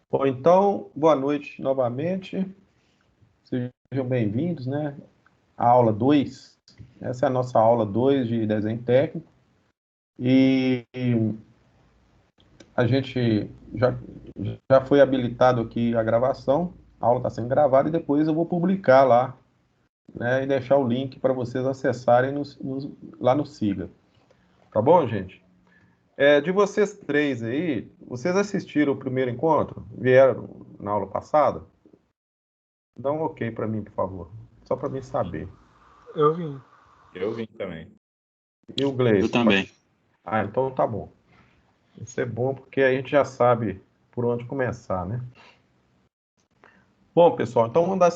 Bom, então, boa noite novamente. Sejam bem-vindos, né? À aula 2. Essa é a nossa aula 2 de desenho técnico. E a gente já foi habilitado aqui a gravação. A aula está sendo gravada e depois eu vou publicar lá, né? E deixar o link para vocês acessarem lá no Siga. Tá bom, gente? De vocês três aí, vocês assistiram o primeiro encontro? Vieram na aula passada? Dá um ok para mim, por favor. Só para mim saber. Eu vim. Eu vim também. E o Eu Gleison? também. Ah, então tá bom. Isso é bom porque a gente já sabe por onde começar, né? Bom, pessoal, então vamos dar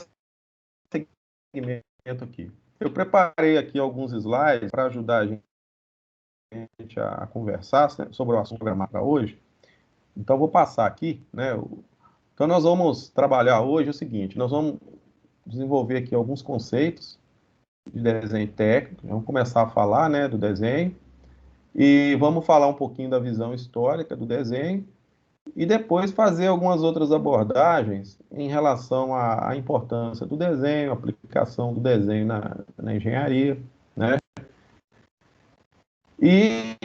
seguimento aqui. Eu preparei aqui alguns slides para ajudar a gente a conversar sobre o assunto programado para hoje. Então, vou passar aqui, né? Então, nós vamos trabalhar hoje o seguinte: nós vamos desenvolver aqui alguns conceitos de desenho técnico. Vamos começar a falar, né, do desenho. E vamos falar um pouquinho da visão histórica do desenho e depois fazer algumas outras abordagens em relação à importância do desenho, aplicação do desenho na engenharia, né? E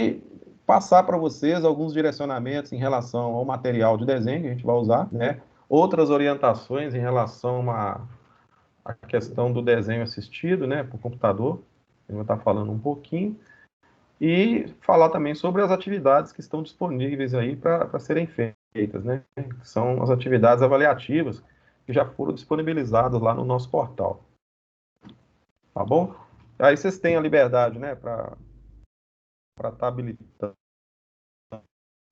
passar para vocês alguns direcionamentos em relação ao material de desenho que a gente vai usar, né? Outras orientações em relação à questão do desenho assistido, né, por computador. Eu vou estar falando um pouquinho. E falar também sobre as atividades que estão disponíveis aí para serem feitas, né? Que são as atividades avaliativas que já foram disponibilizadas lá no nosso portal. Tá bom? Aí vocês têm a liberdade, né, para estar habilitando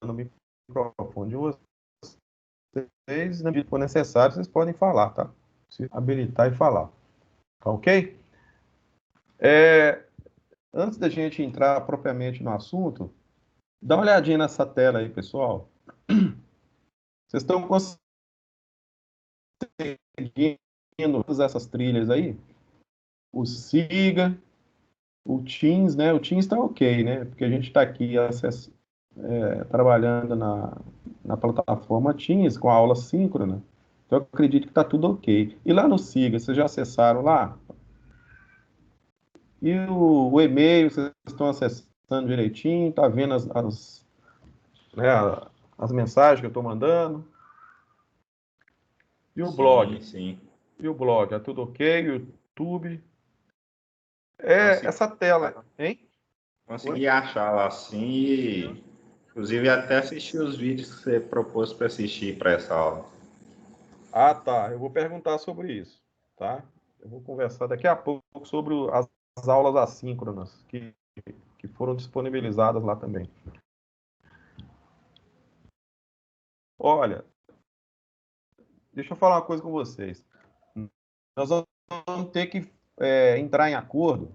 o microfone de vocês, na medida que for necessário, vocês podem falar, tá? Se habilitar e falar. Tá ok? Antes da gente entrar propriamente no assunto, dá uma olhadinha nessa tela aí, pessoal. Vocês estão seguindo todas essas trilhas aí, o Siga, o Teams, né? O Teams está ok, né? Porque a gente está aqui trabalhando na plataforma Teams com a aula síncrona. Então, eu acredito que está tudo ok. E lá no Siga, vocês já acessaram lá? E o e-mail, vocês estão acessando direitinho? Tá vendo né, as mensagens que eu estou mandando? E o blog? Sim, sim. E o blog? É tudo ok? O YouTube? Consegui, Essa tela, hein? Oi? consegui achar lá sim e, inclusive, até assistir os vídeos que você propôs para assistir para essa aula. Ah, tá. Eu vou perguntar sobre isso, tá? Eu vou conversar daqui a pouco sobre as aulas assíncronas que foram disponibilizadas lá também. Olha, deixa eu falar uma coisa com vocês. Nós vamos ter que entrar em acordo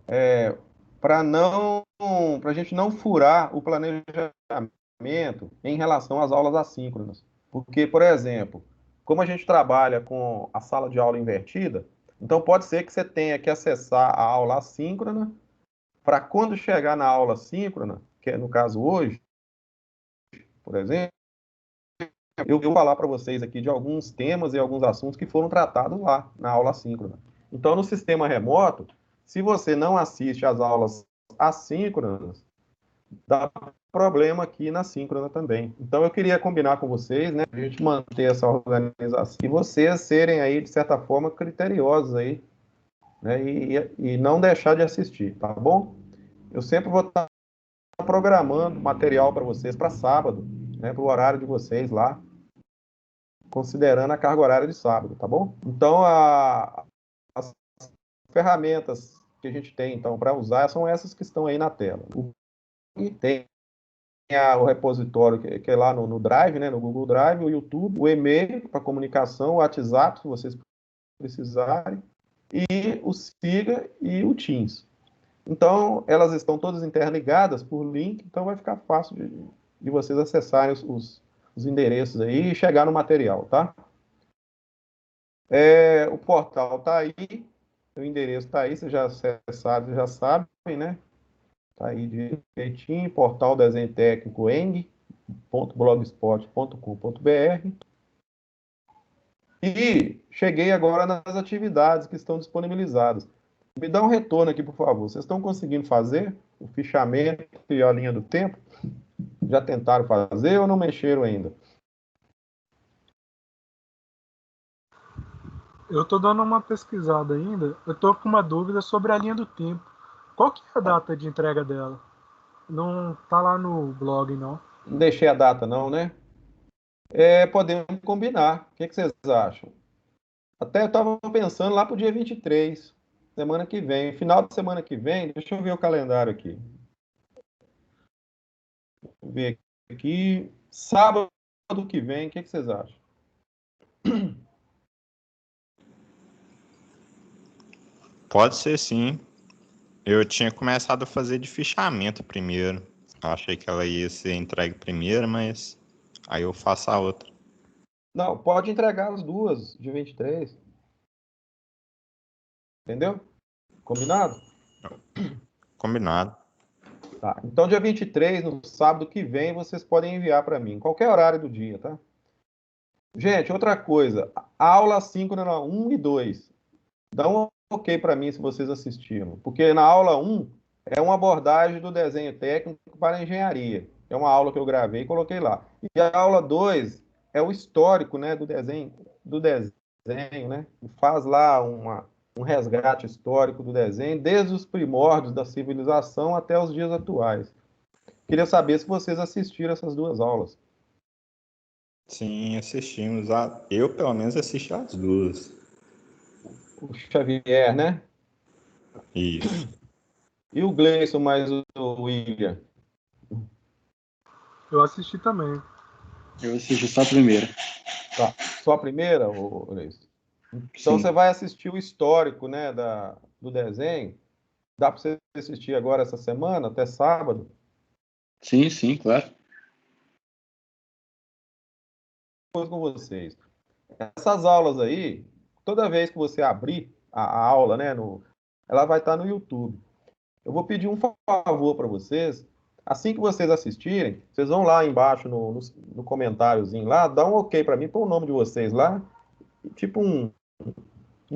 para a gente não furar o planejamento em relação às aulas assíncronas. Porque, por exemplo, como a gente trabalha com a sala de aula invertida, então pode ser que você tenha que acessar a aula assíncrona para quando chegar na aula síncrona, que é no caso hoje, por exemplo, eu vou falar para vocês aqui de alguns temas e alguns assuntos que foram tratados lá na aula síncrona. Então, no sistema remoto, se você não assiste às aulas assíncronas, dá problema aqui na síncrona também. Então, eu queria combinar com vocês, né, a gente manter essa organização e vocês serem aí, de certa forma, criteriosos aí, né, e não deixar de assistir, tá bom? Eu sempre vou estar programando material para vocês para sábado, né, para o horário de vocês lá, considerando a carga horária de sábado, tá bom? Então, as ferramentas que a gente tem, então, para usar são essas que estão aí na tela. E tem o repositório que é lá no Drive, né, no Google Drive, o YouTube, o e-mail para comunicação, o WhatsApp, se vocês precisarem, e o Siga e o Teams. Então, elas estão todas interligadas por link, então vai ficar fácil de vocês acessarem os endereços aí e chegar no material, tá? O portal está aí, o endereço está aí, vocês já acessaram, vocês já sabem, né? Está aí direitinho, portal desenho técnico eng.blogspot.com.br. E cheguei agora nas atividades que estão disponibilizadas. Me dá um retorno aqui, por favor. Vocês estão conseguindo fazer o fichamento e a linha do tempo? Já tentaram fazer ou não mexeram ainda? Eu estou dando uma pesquisada ainda. Eu estou com uma dúvida sobre a linha do tempo. Qual que é a data de entrega dela? Não tá lá no blog, não. Não deixei a data, não, né? Podemos combinar. O que vocês acham? Até eu estava pensando lá para o dia 23, semana que vem. Final de semana que vem, deixa eu ver o calendário aqui. Vou ver aqui. Sábado que vem, o que vocês acham? Pode ser sim. Eu tinha começado a fazer de fichamento primeiro. Eu achei que ela ia ser entregue primeiro, mas aí eu faço a outra. Não, pode entregar as duas, de 23. Entendeu? Combinado? Combinado. Tá. Então, dia 23, no sábado que vem, vocês podem enviar para mim, qualquer horário do dia, tá? Gente, outra coisa, a aula assíncrona 1 e 2. Dá um ok para mim se vocês assistiram, porque na aula 1 é uma abordagem do desenho técnico para a engenharia. É uma aula que eu gravei e coloquei lá. E a aula 2 é o histórico, né, do desenho, né? Faz lá um resgate histórico do desenho, desde os primórdios da civilização até os dias atuais. Queria saber se vocês assistiram essas duas aulas. Sim, assistimos. Eu, pelo menos, assisti as duas. O Xavier, né? Isso. E o Gleison mais o William. Eu assisti também. Eu assisti só a primeira. Tá. Só a primeira, Gleison? Então Sim, você vai assistir o histórico, né, do desenho. Dá para você assistir agora essa semana, até sábado. sim, claro. Coisa com vocês. Essas aulas aí, toda vez que você abrir a aula, né, ela vai estar no YouTube. Eu vou pedir um favor para vocês. Assim que vocês assistirem, vocês vão lá embaixo no comentáriozinho lá, dá um ok para mim, põe o nome de vocês lá, tipo um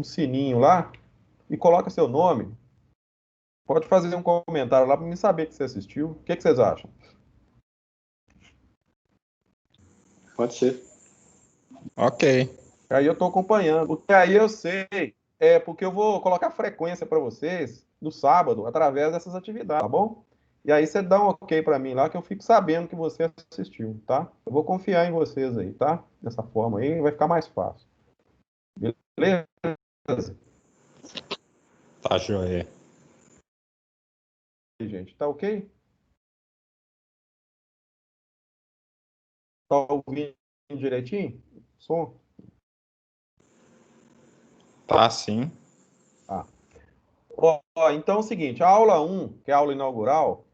sininho lá, e coloca seu nome. Pode fazer um comentário lá para mim saber que você assistiu. O que vocês acham? Pode ser. Ok. Aí eu estou acompanhando. Porque aí eu sei, porque eu vou colocar frequência para vocês no sábado, através dessas atividades, tá bom? E aí você dá um ok para mim lá, que eu fico sabendo que você assistiu, tá? Eu vou confiar em vocês aí, tá? Dessa forma aí vai ficar mais fácil. Beleza? Tá joia. Gente, tá ok? Tá ouvindo direitinho? Som? Tá sim. Tá. Então é o seguinte, a aula 1, que é a aula inaugural,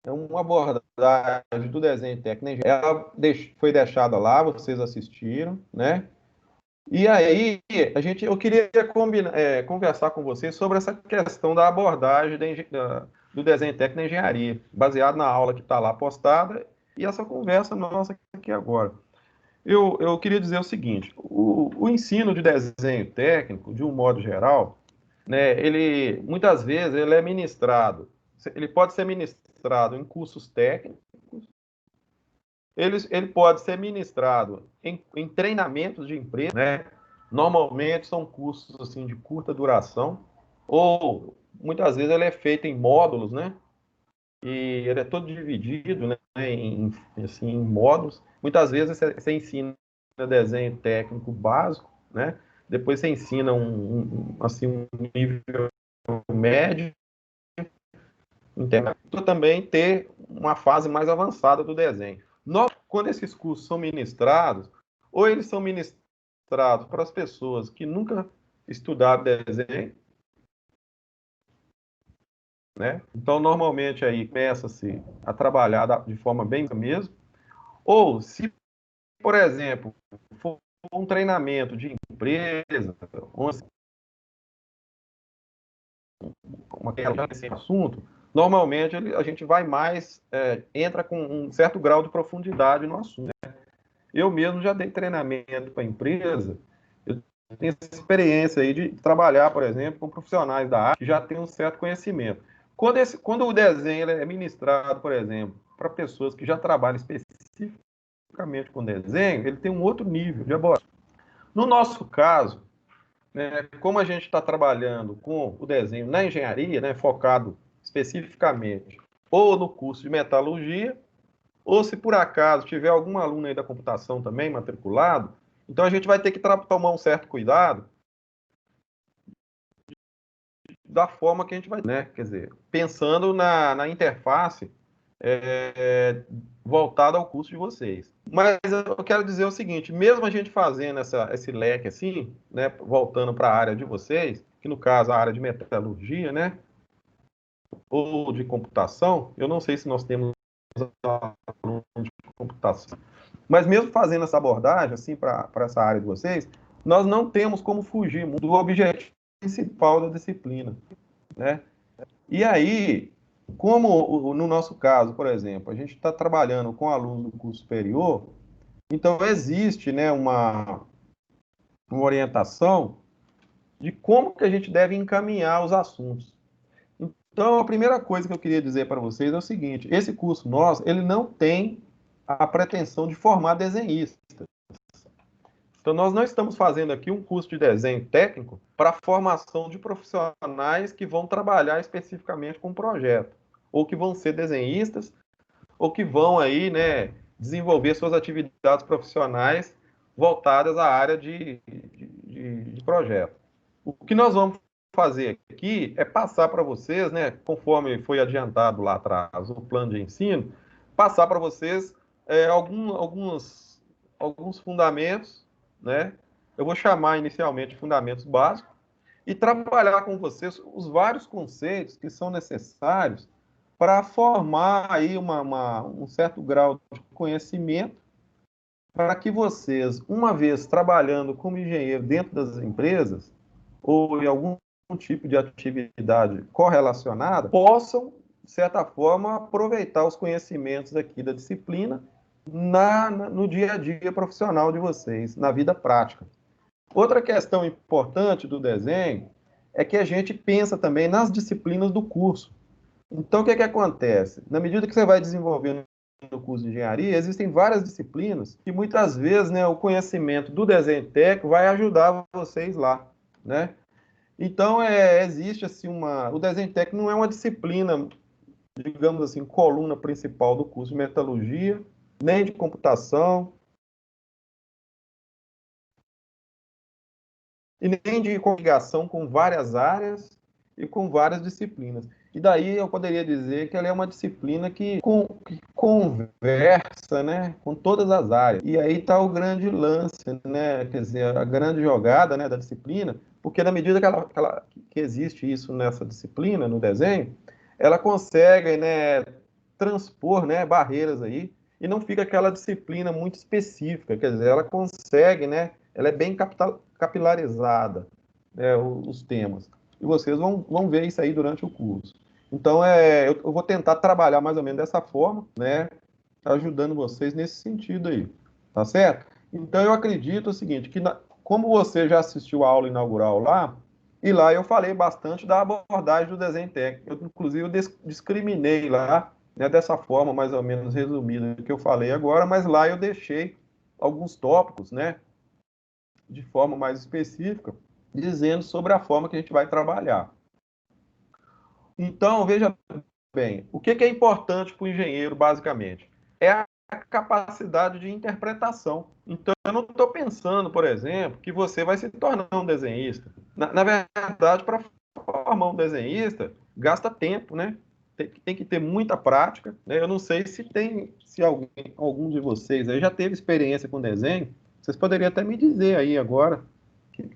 é uma abordagem do desenho técnico. Ela foi deixada lá, vocês assistiram, né? E aí, eu queria conversar com vocês sobre essa questão da abordagem do desenho técnico na engenharia, baseado na aula que está lá postada e essa conversa nossa aqui agora. Eu queria dizer o seguinte: o ensino de desenho técnico, de um modo geral, né, ele muitas vezes ele é ministrado, ele pode ser ministrado em cursos técnicos, ele pode ser ministrado em treinamentos de empresa, né? Normalmente são cursos assim de curta duração, ou muitas vezes ele é feito em módulos, né? E ele é todo dividido, né, assim, em módulos. Muitas vezes você ensina desenho técnico básico, né? Depois você ensina assim, um nível médio, para também ter uma fase mais avançada do desenho. Quando esses cursos são ministrados, ou eles são ministrados para as pessoas que nunca estudaram desenho, né? Então, normalmente, aí começa-se a trabalhar de forma bem mesmo. Ou, se, por exemplo, for um treinamento de empresa, uma questão desse assunto, normalmente a gente vai mais, entra com um certo grau de profundidade no assunto. Eu mesmo já dei treinamento para empresa tem essa experiência aí de trabalhar, por exemplo, com profissionais da área que já têm um certo conhecimento. Quando o desenho é ministrado, por exemplo, para pessoas que já trabalham especificamente com desenho, ele tem um outro nível de abordagem. No nosso caso, né, como a gente está trabalhando com o desenho na engenharia, né, focado especificamente ou no curso de metalurgia, ou se por acaso tiver algum aluno aí da computação também matriculado, então a gente vai ter que tomar um certo cuidado da forma que a gente vai, né? Quer dizer, pensando na interface voltada ao curso de vocês. Mas eu quero dizer o seguinte, mesmo a gente fazendo esse leque assim, né, voltando para a área de vocês, que no caso a área de metalurgia, né, ou de computação, eu não sei se nós temos aluno de computação, mas mesmo fazendo essa abordagem assim para essa área de vocês, nós não temos como fugir do objetivo principal da disciplina, né? E aí, como no nosso caso, por exemplo, a gente está trabalhando com alunos do curso superior, então existe, né, uma orientação de como que a gente deve encaminhar os assuntos. Então, a primeira coisa que eu queria dizer para vocês é o seguinte: esse curso nosso, ele não tem a pretensão de formar desenhistas. Então, nós não estamos fazendo aqui um curso de desenho técnico para a formação de profissionais que vão trabalhar especificamente com o projeto, ou que vão ser desenhistas, ou que vão aí, né, desenvolver suas atividades profissionais voltadas à área de projeto. O que nós vamos fazer aqui é passar para vocês, né, conforme foi adiantado lá atrás o plano de ensino, passar para vocês alguns fundamentos, né? Eu vou chamar inicialmente de fundamentos básicos e trabalhar com vocês os vários conceitos que são necessários para formar aí um certo grau de conhecimento para que vocês, uma vez trabalhando como engenheiro dentro das empresas ou em algum tipo de atividade correlacionada, possam, de certa forma, aproveitar os conhecimentos aqui da disciplina no dia a dia profissional de vocês, na vida prática. Outra questão importante do desenho é que a gente pensa também nas disciplinas do curso. Então, o que acontece? Na medida que você vai desenvolvendo no curso de engenharia, existem várias disciplinas que muitas vezes, né, o conhecimento do desenho técnico vai ajudar vocês lá, né? Então, existe assim o desenho técnico não é uma disciplina, digamos assim, coluna principal do curso de metalurgia, nem de computação, e nem de coligação com várias áreas e com várias disciplinas. E daí eu poderia dizer que ela é uma disciplina que conversa, né, com todas as áreas. E aí está o grande lance, né, quer dizer, a grande jogada, né, da disciplina, porque na medida que existe isso nessa disciplina, no desenho, ela consegue, né, transpor, né, barreiras aí, e não fica aquela disciplina muito específica, quer dizer, ela consegue, né, ela é bem capilarizada, né, os temas. E vocês vão ver isso aí durante o curso. Então, eu vou tentar trabalhar mais ou menos dessa forma, né, ajudando vocês nesse sentido aí, tá certo? Então, eu acredito o seguinte, que como você já assistiu a aula inaugural lá, e lá eu falei bastante da abordagem do desenho técnico. Eu, inclusive, discriminei lá, né, dessa forma mais ou menos resumida que eu falei agora, mas lá eu deixei alguns tópicos, né, de forma mais específica, dizendo sobre a forma que a gente vai trabalhar. Então, veja bem, o que é importante para o engenheiro, basicamente? É a capacidade de interpretação. Então, eu não estou pensando, por exemplo, que você vai se tornar um desenhista. Na verdade, para formar um desenhista, gasta tempo, né? Tem que ter muita prática, né? Eu não sei se algum de vocês aí já teve experiência com desenho. Vocês poderiam até me dizer aí agora,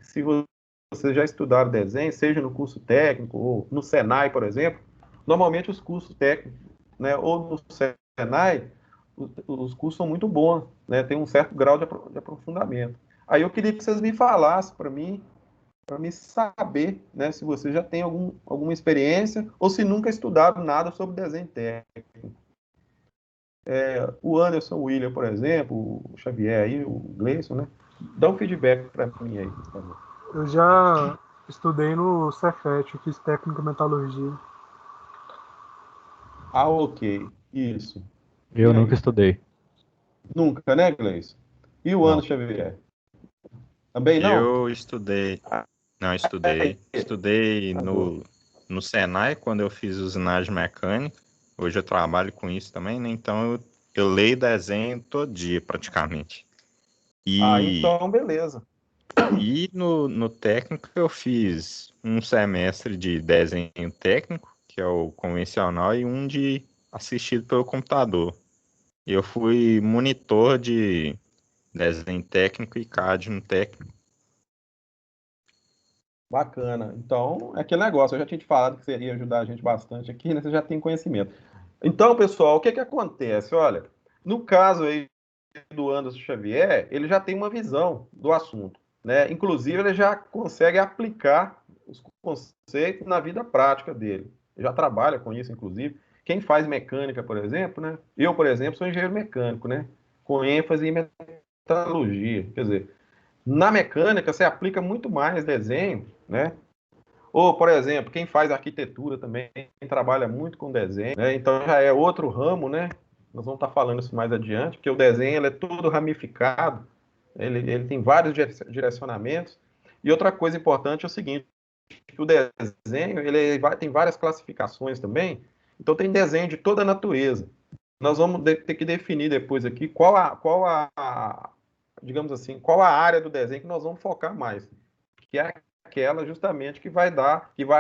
se vocês já estudaram desenho, seja no curso técnico ou no Senai, por exemplo. Normalmente os cursos técnicos, né, ou no Senai, os cursos são muito bons, né, tem um certo grau de aprofundamento. Aí eu queria que vocês me falassem para mim saber, né, se vocês já têm alguma experiência ou se nunca estudaram nada sobre desenho técnico. O Anderson, o William, por exemplo, o Xavier aí, o Gleison, né? Dá um feedback para mim aí, por favor. Eu já estudei no Cefet, eu fiz técnico em metalurgia. Ah, ok. Isso. E Eu nunca aí? estudei. Nunca, né, Gleice? E o Não. Anderson Xavier? Também não? Eu estudei, não Aí, estudei, estudei tá bom. no Senai quando eu fiz usinagem mecânica. Hoje eu trabalho com isso também, né? Então eu leio desenho todo dia praticamente. Ah, E, então beleza. e no técnico eu fiz um semestre de desenho técnico, que é o convencional, e um de assistido pelo computador. Eu fui monitor de desenho técnico e CAD no técnico. Bacana. Então, é aquele negócio. Eu já tinha te falado que seria ajudar a gente bastante aqui, né? Você já tem conhecimento. Então, pessoal, o que que acontece? Olha, no caso aí do Anderson Xavier, ele já tem uma visão do assunto, né? Inclusive, ele já consegue aplicar os conceitos na vida prática dele. Ele já trabalha com isso, inclusive. Quem faz mecânica, por exemplo, né? Eu, por exemplo, sou engenheiro mecânico, né? Com ênfase em metalurgia. Quer dizer, na mecânica, você aplica muito mais desenho, né? Ou, por exemplo, quem faz arquitetura também quem trabalha muito com desenho, né? Então já é outro ramo, né? Nós vamos estar falando isso mais adiante, porque o desenho ele é todo ramificado, ele tem vários direcionamentos. E outra coisa importante é o seguinte, que o desenho tem várias classificações também, então tem desenho de toda a natureza. Nós vamos ter que definir depois aqui digamos assim, qual a área do desenho que nós vamos focar mais, que é aquela justamente que vai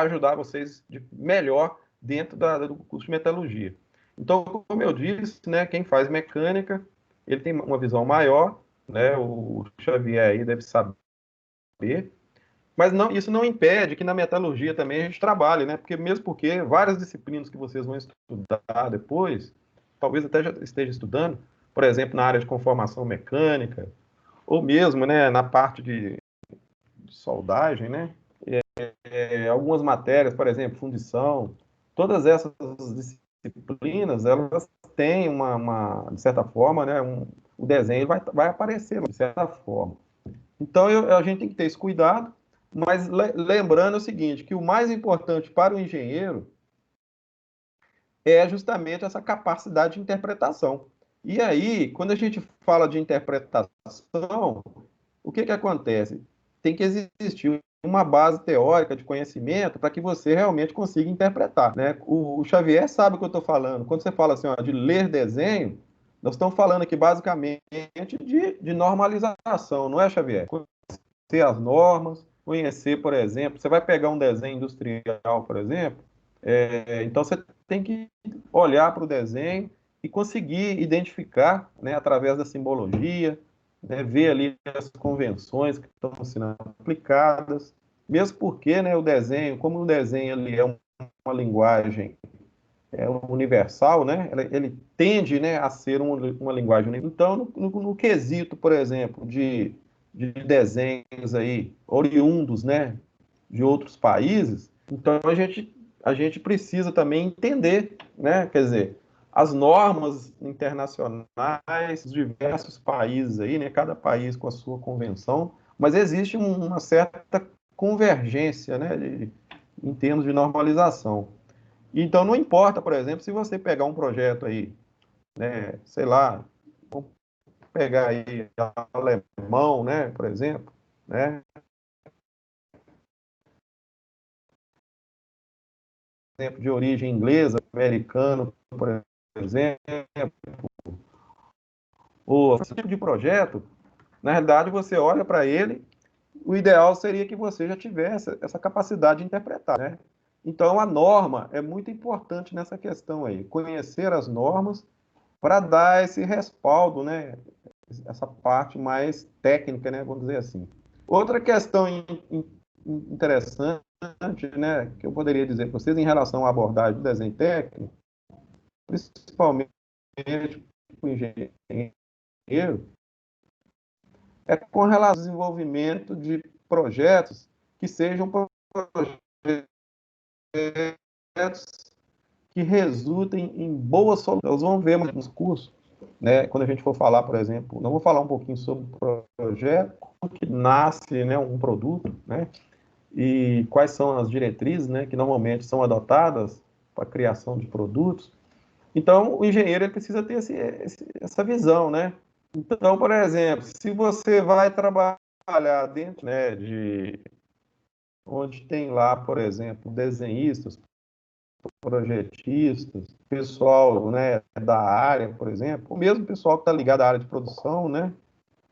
ajudar vocês melhor dentro do curso de metalurgia. Então, como eu disse, né, quem faz mecânica, ele tem uma visão maior, né, o Xavier aí deve saber, mas não, isso não impede que na metalurgia também a gente trabalhe, né, porque várias disciplinas que vocês vão estudar depois, talvez até já esteja estudando, por exemplo, na área de conformação mecânica, ou mesmo, né, na parte de soldagem, né, algumas matérias, por exemplo, fundição, todas essas disciplinas, elas têm de certa forma, né, o desenho vai aparecer de certa forma. Então, a gente tem que ter esse cuidado, mas lembrando o seguinte, que o mais importante para o engenheiro é justamente essa capacidade de interpretação. E aí, quando a gente fala de interpretação, o que que acontece? Tem que existir uma base teórica de conhecimento para que você realmente consiga interpretar, né? O Xavier sabe o que eu estou falando. Quando você fala assim, ó, de ler desenho, nós estamos falando aqui basicamente de normalização, não é, Xavier? Conhecer as normas, conhecer, por exemplo, você vai pegar um desenho industrial, por exemplo, então você tem que olhar para o desenho e conseguir identificar, né, através da simbologia, né, ver ali as convenções que estão sendo aplicadas, mesmo porque, né, o desenho, como o desenho ele é uma linguagem universal, né, ele tende, né, a ser uma linguagem universal. Então, no quesito, por exemplo, de desenhos aí oriundos, né, de outros países, então a gente precisa também entender, né, quer dizer, as normas internacionais, diversos países aí, né, cada país com a sua convenção, mas existe uma certa convergência, né, em termos de normalização. Então não importa, por exemplo, se você pegar um projeto aí, né, sei lá, vamos pegar aí alemão, né, por exemplo, né, de origem inglesa, americano, por exemplo, ou esse tipo de projeto, na realidade você olha para ele, o ideal seria que você já tivesse essa capacidade de interpretar, né? Então a norma é muito importante nessa questão aí, conhecer as normas para dar esse respaldo, né? Essa parte mais técnica, né? Vamos dizer assim. Outra questão interessante, né? Que eu poderia dizer para vocês em relação à abordagem do desenho técnico, principalmente para o engenheiro, é com relação ao desenvolvimento de projetos que sejam projetos que resultem em boas soluções. Nós vamos ver nos cursos né, quando a gente for falar, por exemplo, não vou falar um pouquinho sobre o projeto, como que nasce, né, um produto, né, e quais são as diretrizes, né, que normalmente são adotadas para a criação de produtos. Então, o engenheiro ele precisa ter essa visão, né? Então, por exemplo, se você vai trabalhar dentro, né, de onde tem lá, por exemplo, desenhistas, projetistas, pessoal, né, da área, por exemplo, ou mesmo pessoal que está ligado à área de produção, né,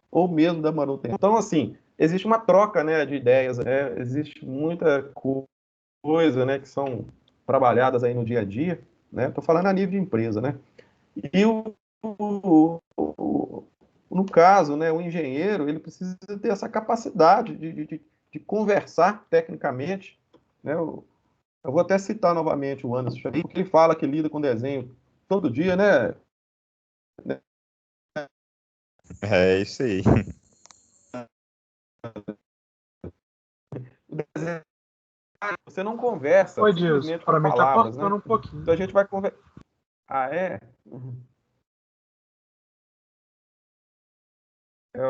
ou mesmo da manutenção. Então, assim, existe uma troca, né, de ideias, né, existe muita coisa, né, que são trabalhadas aí no dia a dia, né, estou falando a nível de empresa, né, e no caso, né, o engenheiro, ele precisa ter essa capacidade de conversar tecnicamente, né, eu vou até citar novamente o Anderson, porque ele fala que lida com desenho todo dia, né? É isso aí. Você não conversa Oi, Edilson, simplesmente com para mim tá palavras, né? cortando um pouquinho. Então a gente vai conversar. Ah, é? É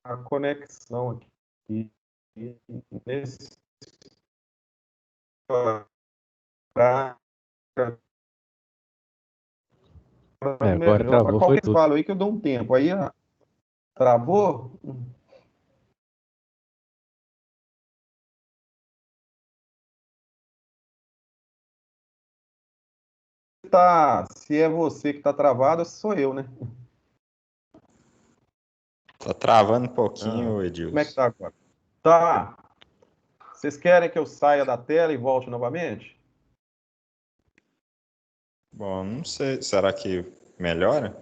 a conexão aqui nesse para Agora melhor para travou, foi qualquer tudo. falo aí que eu dou um tempo. Aí travou. Se é você que está travado, sou eu, né? Tá travando um Ah, pouquinho, como é que Edilson. tá agora? Tá. Vocês querem que eu saia da tela e volte novamente? Bom, não sei. Será que melhora?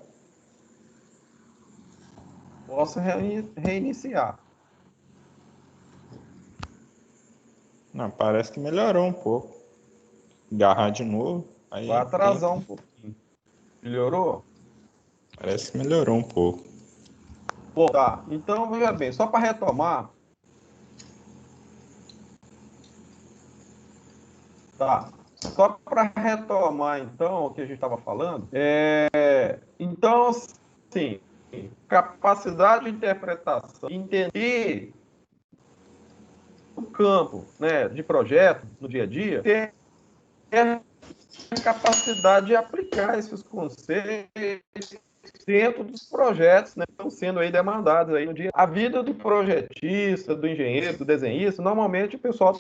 Posso reiniciar. Não, parece que melhorou um pouco. Agarrar de novo, Vai aí atrasar tenta. um pouquinho. Melhorou? Parece que melhorou um pouco. Bom, tá. Então, veja bem, só para retomar, tá? Só para retomar, então, o que a gente estava falando, então, sim, capacidade de interpretação, entender o campo, né, de projeto no dia a dia, ter a capacidade de aplicar esses conceitos dentro dos projetos, né, que estão sendo aí demandados aí no dia. A vida do projetista, do engenheiro, do desenhista, normalmente o pessoal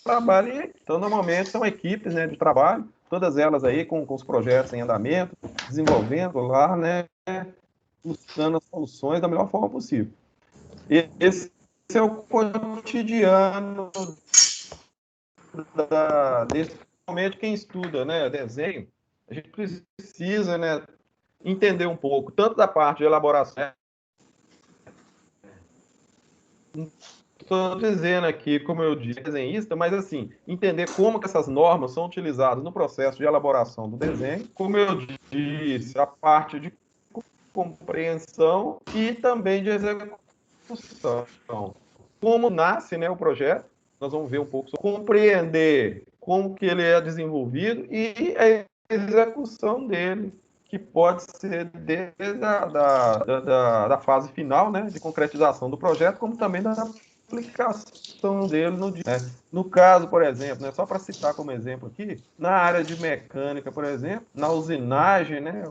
trabalha em equipe. Então, normalmente são equipes, né, de trabalho, todas elas aí com os projetos em andamento, desenvolvendo lá, né, buscando as soluções da melhor forma possível. Esse é o cotidiano principalmente quem estuda, né, desenho, a gente precisa, né, entender um pouco, tanto da parte de elaboração, estou dizendo aqui, como eu disse, desenhista, mas assim, entender como que essas normas são utilizadas no processo de elaboração do desenho, como eu disse, a parte de compreensão e também de execução. Como nasce, né, o projeto, nós vamos ver um pouco sobre compreender como que ele é desenvolvido e a execução dele, que pode ser desde da fase final, né, de concretização do projeto, como também da aplicação dele no dia. Né? No caso, por exemplo, né, só para citar como exemplo aqui, na área de mecânica, por exemplo, na usinagem, né,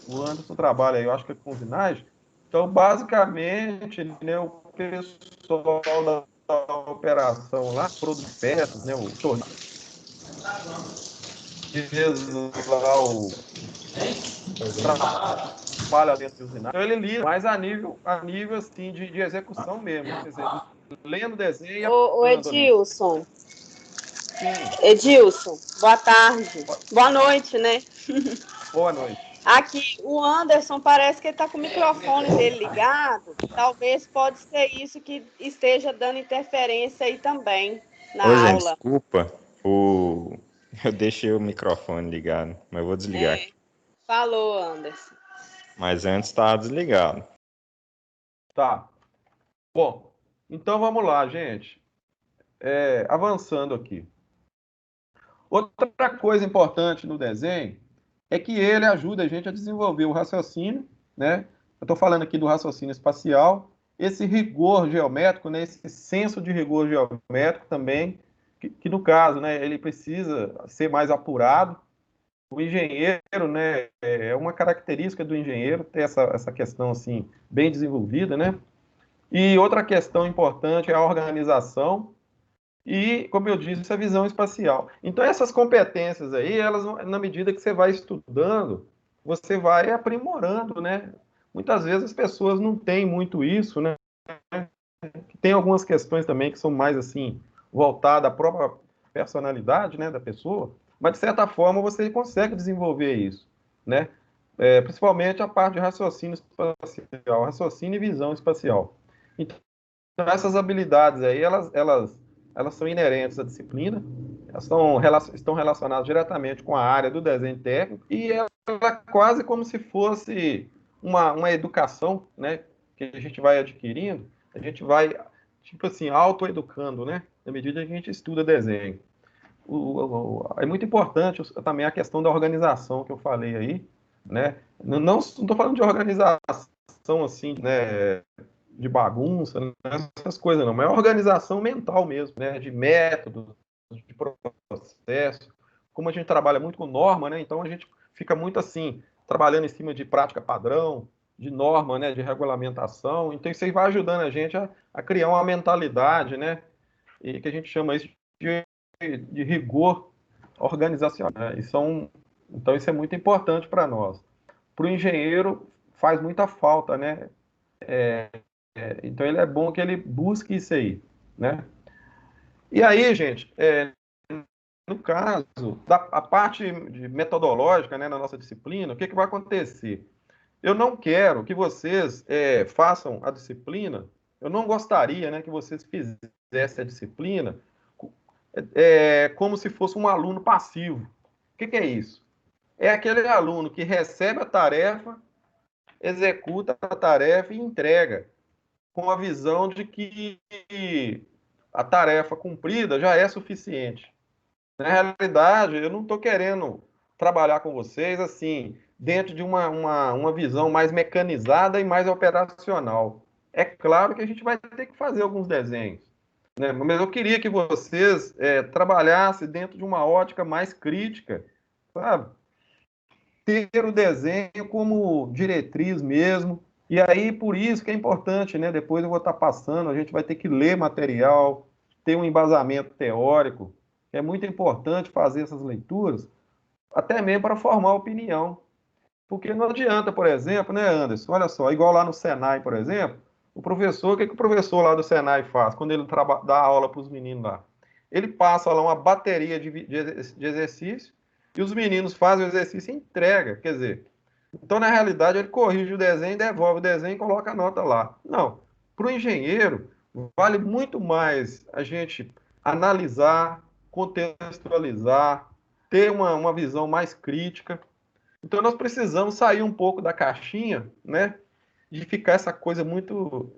o Anderson trabalha aí, eu acho que é com usinagem, então, basicamente, né, o pessoal da operação lá, produz peças, né, o torneio, lá o trabalha dentro de usinar. Então, ele lida mais a nível assim, de execução mesmo, quer dizer, lendo desenho e Ô aplicando ali. Edilson, Sim, Edilson, boa tarde. Boa noite, né? boa noite. Aqui, o Anderson parece que ele está com o microfone dele ligado. Talvez pode ser isso que esteja dando interferência aí também na Ô, gente, aula. desculpa. Eu deixei o microfone ligado, mas eu vou desligar aqui. Falou, Anderson. Mas antes estava desligado. Tá. Bom, então vamos lá, gente. Avançando aqui. Outra coisa importante no desenho é que ele ajuda a gente a desenvolver o raciocínio, né? Eu estou falando aqui do raciocínio espacial, esse rigor geométrico, né? Esse senso de rigor geométrico também, que no caso, né, ele precisa ser mais apurado. O engenheiro, né, é uma característica do engenheiro ter essa questão assim bem desenvolvida, né? E outra questão importante é a organização e, como eu disse, a visão espacial. Então, essas competências aí, elas, na medida que você vai estudando, você vai aprimorando, né? Muitas vezes as pessoas não têm muito isso, né? Tem algumas questões também que são mais, assim, voltadas à própria personalidade, né, da pessoa, mas, de certa forma, você consegue desenvolver isso, né? Principalmente a parte de raciocínio espacial, raciocínio e visão espacial. Então, essas habilidades aí, elas são inerentes à disciplina, elas estão relacionadas diretamente com a área do desenho técnico, e ela é quase como se fosse uma educação, né, que a gente vai adquirindo, a gente vai, tipo assim, autoeducando, né, na medida que a gente estuda desenho. É muito importante também a questão da organização que eu falei aí, né, não estou falando de organização assim, né, de bagunça, né, essas coisas não, mas é organização mental mesmo, né, de método, de processo. Como a gente trabalha muito com norma, né, então a gente fica muito assim, trabalhando em cima de prática padrão, de norma, né, de regulamentação. Então isso aí vai ajudando a gente a criar uma mentalidade, né, e que a gente chama isso de rigor organizacional. Né, então isso é muito importante para nós. Para o engenheiro faz muita falta, né? Então ele é bom que ele busque isso aí, né? E aí, gente, no caso, a parte metodológica, né, na nossa disciplina, o que vai acontecer? Eu não quero que vocês façam a disciplina, eu não gostaria, né, que vocês fizessem a disciplina como se fosse um aluno passivo. O que é isso? É aquele aluno que recebe a tarefa, executa a tarefa e entrega, com a visão de que a tarefa cumprida já é suficiente. Na realidade, eu não estou querendo trabalhar com vocês assim, dentro de uma visão mais mecanizada e mais operacional. É claro que a gente vai ter que fazer alguns desenhos, né? Mas eu queria que vocês trabalhassem dentro de uma ótica mais crítica, sabe? Ter o desenho como diretriz mesmo. E aí, por isso que é importante, né? Depois eu vou estar passando, a gente vai ter que ler material, ter um embasamento teórico. É muito importante fazer essas leituras, até mesmo para formar opinião. Porque não adianta, por exemplo, né, Anderson? Olha só, igual lá no Senai, por exemplo, o que o professor lá do Senai faz quando ele dá aula para os meninos lá? Ele passa lá uma bateria de exercício e os meninos fazem o exercício e entrega. Quer dizer, então na realidade ele corrige o desenho, devolve o desenho e coloca a nota lá. Não, para o engenheiro vale muito mais a gente analisar, contextualizar, ter uma visão mais crítica. Então nós precisamos sair um pouco da caixinha, né? De ficar essa coisa muito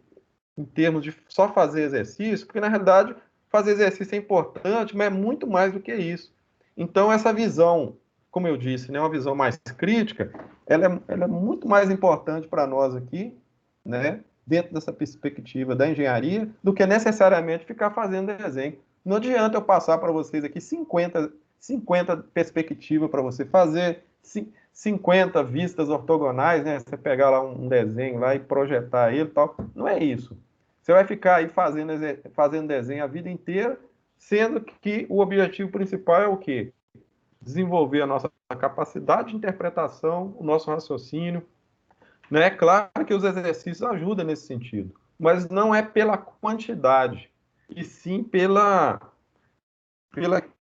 em termos de só fazer exercício, porque na realidade fazer exercício é importante, mas é muito mais do que isso. Então essa visão, como eu disse, né, uma visão mais crítica, ela é muito mais importante para nós aqui, né? Dentro dessa perspectiva da engenharia, do que necessariamente ficar fazendo desenho. Não adianta eu passar para vocês aqui 50 perspectivas para você fazer, 50 vistas ortogonais, né? Você pegar lá um desenho lá e projetar ele e tal. Não é isso. Você vai ficar aí fazendo desenho a vida inteira, sendo que o objetivo principal é o quê? Desenvolver a nossa capacidade de interpretação, o nosso raciocínio. Né? É claro que os exercícios ajudam nesse sentido, mas não é pela quantidade, e sim pela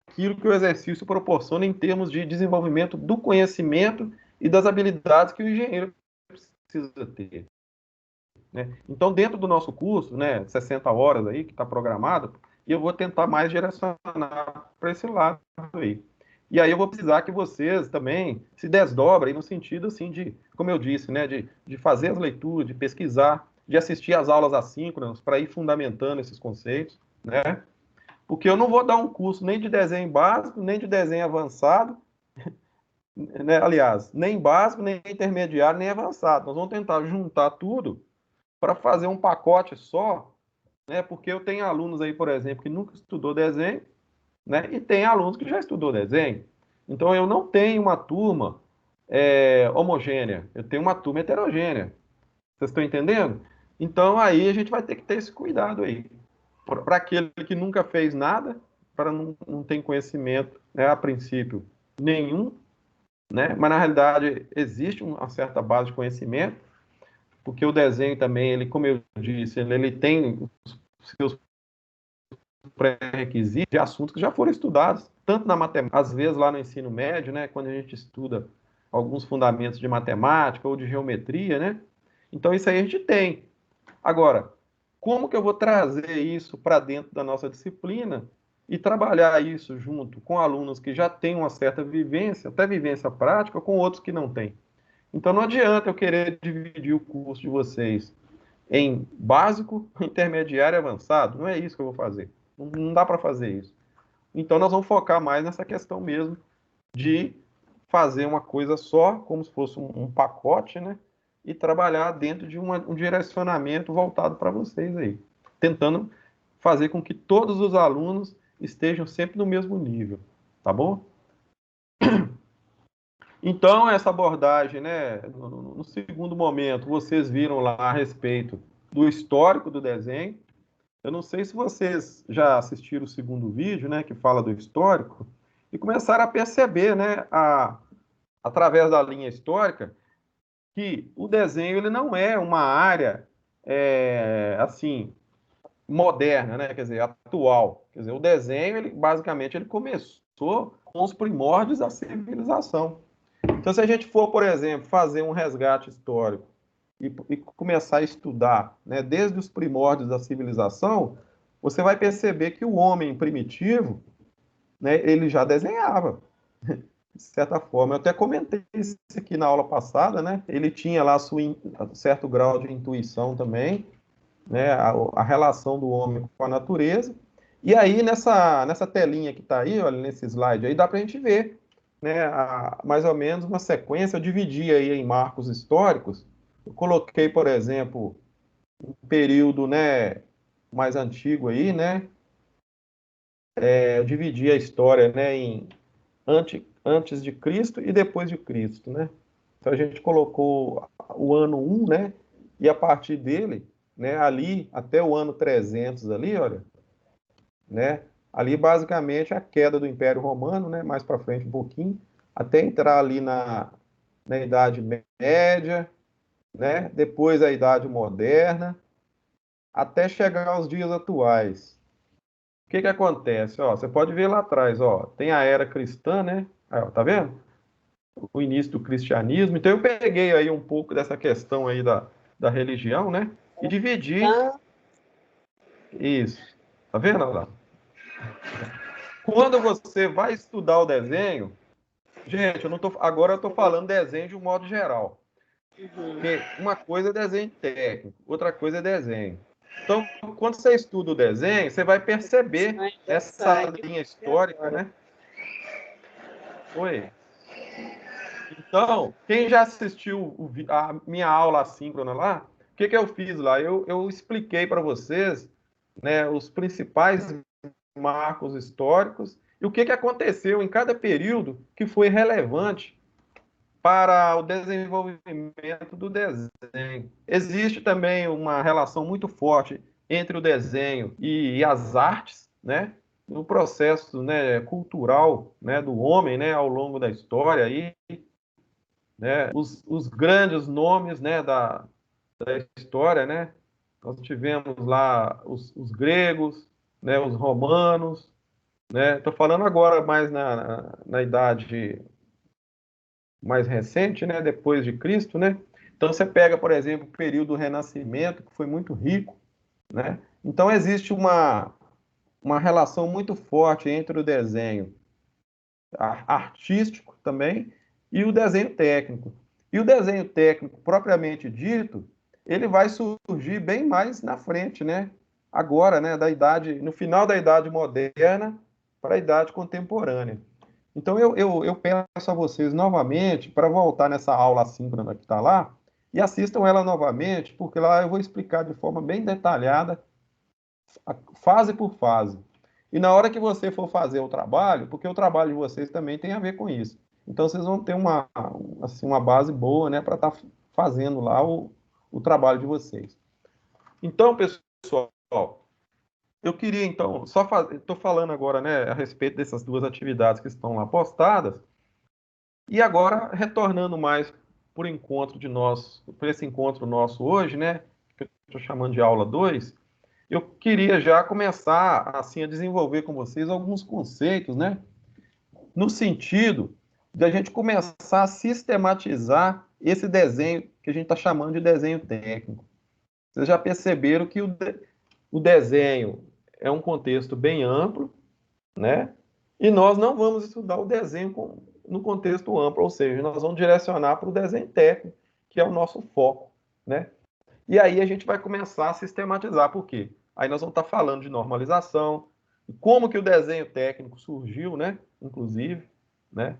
aquilo que o exercício proporciona em termos de desenvolvimento do conhecimento e das habilidades que o engenheiro precisa ter. Né? Então, dentro do nosso curso, né, 60 horas aí, que está programado, eu vou tentar mais direcionar para esse lado aí. E aí eu vou precisar que vocês também se desdobrem no sentido, assim, de, como eu disse, né, de fazer as leituras, de pesquisar, de assistir às aulas assíncronas para ir fundamentando esses conceitos, né? Porque eu não vou dar um curso nem de desenho básico, nem de desenho avançado, né? Aliás, nem básico, nem intermediário, nem avançado. Nós vamos tentar juntar tudo para fazer um pacote só, né? Porque eu tenho alunos aí, por exemplo, que nunca estudou desenho, né? E tem alunos que já estudou desenho. Então eu não tenho uma turma homogênea, eu tenho uma turma heterogênea. Vocês estão entendendo? Então aí a gente vai ter que ter esse cuidado aí. Para aquele que nunca fez nada, para não ter conhecimento, né, a princípio, nenhum, né? Mas na realidade existe uma certa base de conhecimento, porque o desenho também, ele, como eu disse, ele tem os seus pré-requisitos de assuntos que já foram estudados, tanto na matemática, às vezes lá no ensino médio, né, quando a gente estuda alguns fundamentos de matemática ou de geometria, né? Então isso aí a gente tem. Agora, como que eu vou trazer isso para dentro da nossa disciplina e trabalhar isso junto com alunos que já têm uma certa vivência, até vivência prática, com outros que não têm? Então não adianta eu querer dividir o curso de vocês em básico, intermediário e avançado. Não é isso que eu vou fazer. Não dá para fazer isso. Então nós vamos focar mais nessa questão mesmo de fazer uma coisa só, como se fosse um pacote, né? E trabalhar dentro de um direcionamento voltado para vocês aí. Tentando fazer com que todos os alunos estejam sempre no mesmo nível. Tá bom? Então, essa abordagem, né, no segundo momento, vocês viram lá a respeito do histórico do desenho. Eu não sei se vocês já assistiram o segundo vídeo, né, que fala do histórico, e começaram a perceber, né, através da linha histórica, que o desenho ele não é uma área, assim, moderna, né, quer dizer, atual. Quer dizer, o desenho, ele, basicamente, ele começou com os primórdios da civilização. Então, se a gente for, por exemplo, fazer um resgate histórico e começar a estudar, né, desde os primórdios da civilização, você vai perceber que o homem primitivo, né, ele já desenhava, de certa forma. Eu até comentei isso aqui na aula passada, né? Ele tinha lá certo grau de intuição também, né, a relação do homem com a natureza. E aí, nessa telinha que está aí, olha, nesse slide aí, dá para a gente ver, né, mais ou menos uma sequência. Eu dividi aí em marcos históricos. Eu coloquei, por exemplo, um período, né, mais antigo aí, né? Eu dividi a história, né, em antes de Cristo e depois de Cristo, né? Então a gente colocou o ano 1, né? E a partir dele, né, ali até o ano 300 ali, olha, né? Ali basicamente a queda do Império Romano, né, mais para frente um pouquinho, até entrar ali na Idade Média, né? Depois a Idade Moderna, até chegar aos dias atuais. O que que acontece? Ó, você pode ver lá atrás, ó, tem a era cristã, né? Aí, ó, tá vendo? O início do cristianismo. Então eu peguei aí um pouco dessa questão aí da religião, né? E dividi isso. Tá vendo? Olha lá. Quando você vai estudar o desenho, gente, agora eu tô falando desenho de um modo geral. Porque uma coisa é desenho técnico, outra coisa é desenho. Então, quando você estuda o desenho, você vai perceber essa linha histórica, né? Oi. Então, quem já assistiu a minha aula assíncrona lá, o que que eu fiz lá? Eu expliquei para vocês, né, os principais marcos históricos e o que que aconteceu em cada período que foi relevante para o desenvolvimento do desenho. Existe também uma relação muito forte entre o desenho e as artes, né? No processo, né, cultural, né, do homem, né, ao longo da história aí, né? Os grandes nomes, né, da história, né? Nós tivemos lá os gregos, né, os romanos, né? Estou falando agora mais na idade mais recente, né, depois de Cristo, né? Então você pega, por exemplo, o período do Renascimento, que foi muito rico, né? Então existe uma relação muito forte entre o desenho artístico também e o desenho técnico. E o desenho técnico, propriamente dito, ele vai surgir bem mais na frente, né? Agora, né, no final da Idade Moderna para a Idade Contemporânea. Então, eu peço a vocês novamente para voltar nessa aula assíncrona que está lá e assistam ela novamente, porque lá eu vou explicar de forma bem detalhada, fase por fase. E na hora que você for fazer o trabalho, porque o trabalho de vocês também tem a ver com isso. Então, vocês vão ter assim, uma base boa, né, para estar fazendo lá o trabalho de vocês. Então, pessoal, eu queria, então, só fazer, estou falando agora, né, a respeito dessas duas atividades que estão lá postadas, e agora, retornando mais por esse encontro nosso hoje, né, que eu estou chamando de aula 2, eu queria já começar, assim, a desenvolver com vocês alguns conceitos, né, no sentido de a gente começar a sistematizar esse desenho que a gente está chamando de desenho técnico. Vocês já perceberam que o desenho é um contexto bem amplo, né? E nós não vamos estudar o desenho no contexto amplo, ou seja, nós vamos direcionar para o desenho técnico, que é o nosso foco, né? E aí a gente vai começar a sistematizar, por quê? Aí nós vamos estar falando de normalização, como que o desenho técnico surgiu, né? Inclusive, né?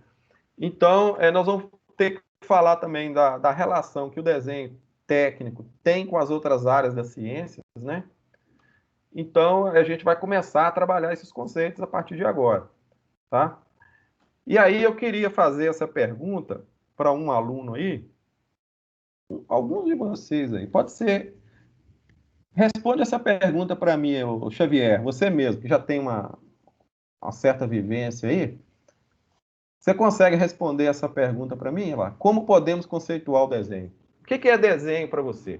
Então, nós vamos ter que falar também da relação que o desenho técnico tem com as outras áreas das ciências, né? Então, a gente vai começar a trabalhar esses conceitos a partir de agora, tá? E aí eu queria fazer essa pergunta para um aluno aí, alguns de vocês aí, pode ser. Responde essa pergunta para mim, o Xavier, você mesmo, que já tem uma certa vivência aí. Você consegue responder essa pergunta para mim, lá? Como podemos conceituar o desenho? O que é desenho para você?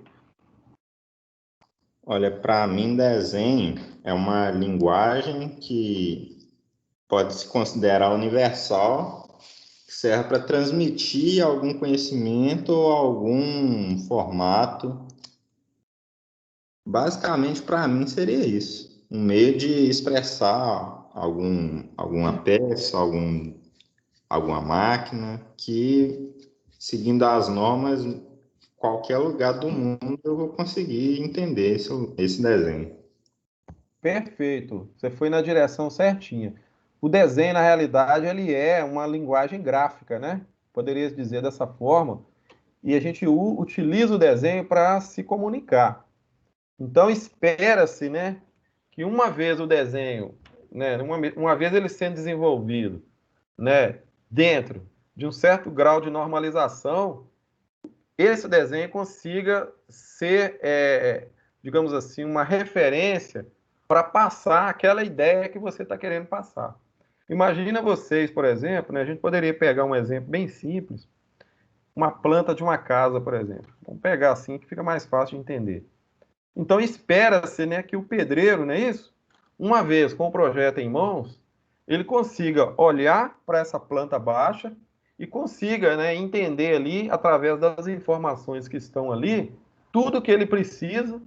Olha, para mim, desenho é uma linguagem que pode se considerar universal, que serve para transmitir algum conhecimento ou algum formato. Basicamente, para mim, seria isso. Um meio de expressar alguma peça, alguma máquina que, seguindo as normas, qualquer lugar do mundo eu vou conseguir entender esse desenho. Perfeito. Você foi na direção certinha. O desenho, na realidade, ele é uma linguagem gráfica, né? Poderia dizer dessa forma. E a gente utiliza o desenho para se comunicar. Então, espera-se, né, que uma vez o desenho, né, uma vez ele sendo desenvolvido, né, dentro de um certo grau de normalização, esse desenho consiga ser, digamos assim, uma referência para passar aquela ideia que você está querendo passar. Imagina vocês, por exemplo, né, a gente poderia pegar um exemplo bem simples, uma planta de uma casa, por exemplo. Vamos pegar assim que fica mais fácil de entender. Então espera-se, né, que o pedreiro, não é isso? Uma vez com o projeto em mãos, ele consiga olhar para essa planta baixa e consiga, né, entender ali, através das informações que estão ali, tudo que ele precisa,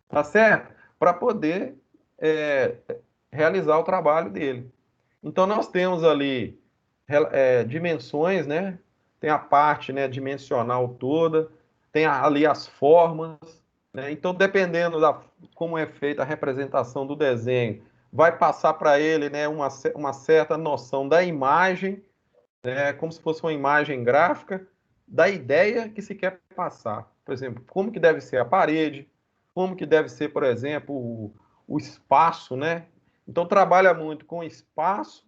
tá certo? Para poder é, realizar o trabalho dele. Então nós temos ali dimensões, né? Tem a parte, né, dimensional toda, tem ali as formas, né? Então, dependendo como é feita a representação do desenho, vai passar para ele, né, uma certa noção da imagem, né, como se fosse uma imagem gráfica, da ideia que se quer passar. Por exemplo, como que deve ser a parede, como que deve ser, por exemplo, o espaço, né? Então, trabalha muito com espaço,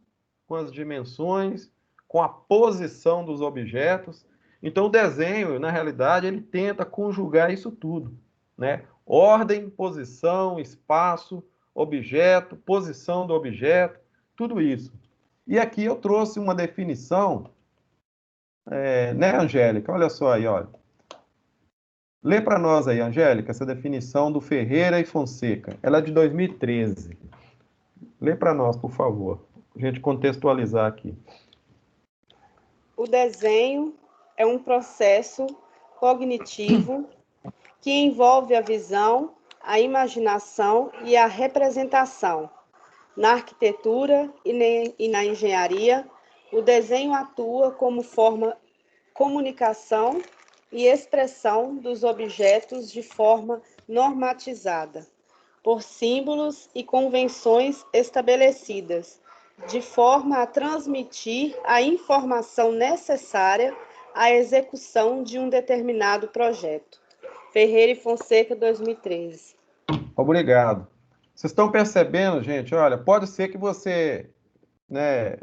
com as dimensões, com a posição dos objetos. Então, o desenho, na realidade, ele tenta conjugar isso tudo, né? Ordem, posição, espaço, objeto, posição do objeto, tudo isso. E aqui eu trouxe uma definição, né, Angélica? Olha só aí, olha. Lê para nós aí, Angélica, essa definição do Ferreira e Fonseca. Ela é de 2013. Lê para nós, por favor. A gente contextualizar aqui. O desenho é um processo cognitivo que envolve a visão, a imaginação e a representação. Na arquitetura e na engenharia, o desenho atua como forma comunicação e expressão dos objetos de forma normatizada, por símbolos e convenções estabelecidas, de forma a transmitir a informação necessária à execução de um determinado projeto. Ferreira e Fonseca, 2013. Obrigado. Vocês estão percebendo, gente? Olha, pode ser que você, né,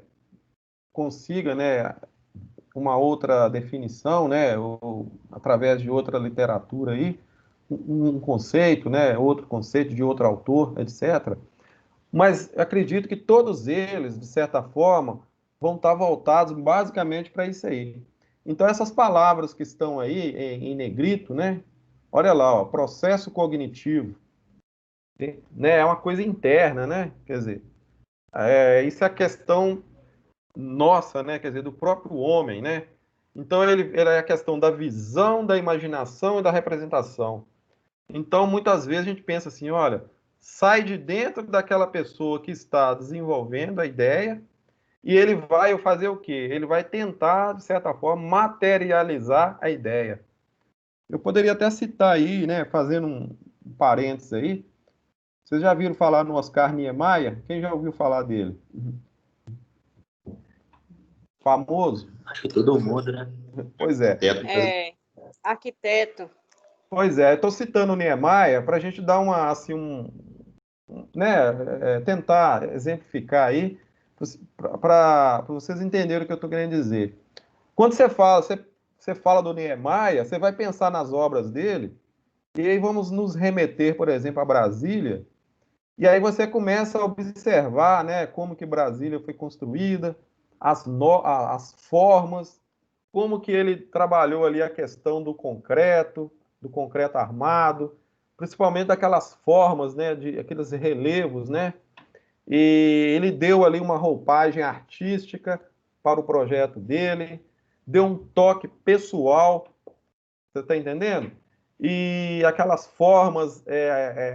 consiga, né, uma outra definição, né, ou através de outra literatura aí, um conceito, né, outro conceito de outro autor, etc. Mas acredito que todos eles, de certa forma, vão estar voltados basicamente para isso aí. Então, essas palavras que estão aí em negrito, né, olha lá, ó, processo cognitivo, né, é uma coisa interna, né, quer dizer, isso é a questão nossa, né? Quer dizer, do próprio homem, né? Então, ele é a questão da visão, da imaginação e da representação. Então, muitas vezes a gente pensa assim, olha, sai de dentro daquela pessoa que está desenvolvendo a ideia e ele vai fazer o quê? Ele vai tentar, de certa forma, materializar a ideia. Eu poderia até citar aí, né, fazendo um parênteses aí, vocês já viram falar no Oscar Niemeyer? Quem já ouviu falar dele? Famoso? Acho que todo mundo, né? Pois é. Arquiteto. Pois é, estou citando o Niemeyer para a gente dar uma, assim, né, tentar exemplificar aí, para vocês entenderem o que eu estou querendo dizer. Quando você fala do Niemeyer, você vai pensar nas obras dele, e aí vamos nos remeter, por exemplo, a Brasília, e aí você começa a observar, né, como que Brasília foi construída, as formas, como que ele trabalhou ali a questão do concreto armado, principalmente aquelas formas, né, de aqueles relevos, né? E ele deu ali uma roupagem artística para o projeto dele, deu um toque pessoal, você está entendendo? E aquelas formas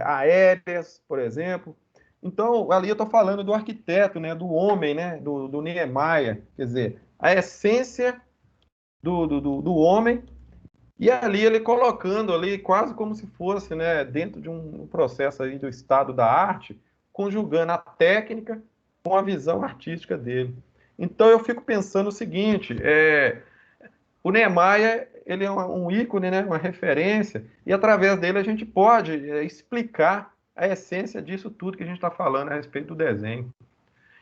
aéreas, por exemplo. Então, ali eu estou falando do arquiteto, né, do homem, né, do Niemeyer, quer dizer, a essência do homem, e ali ele colocando ali quase como se fosse, né, dentro de um processo aí do estado da arte, conjugando a técnica com a visão artística dele. Então eu fico pensando o seguinte, o Niemeyer, ele é um ícone, né, uma referência, e através dele a gente pode explicar a essência disso tudo que a gente está falando a respeito do desenho.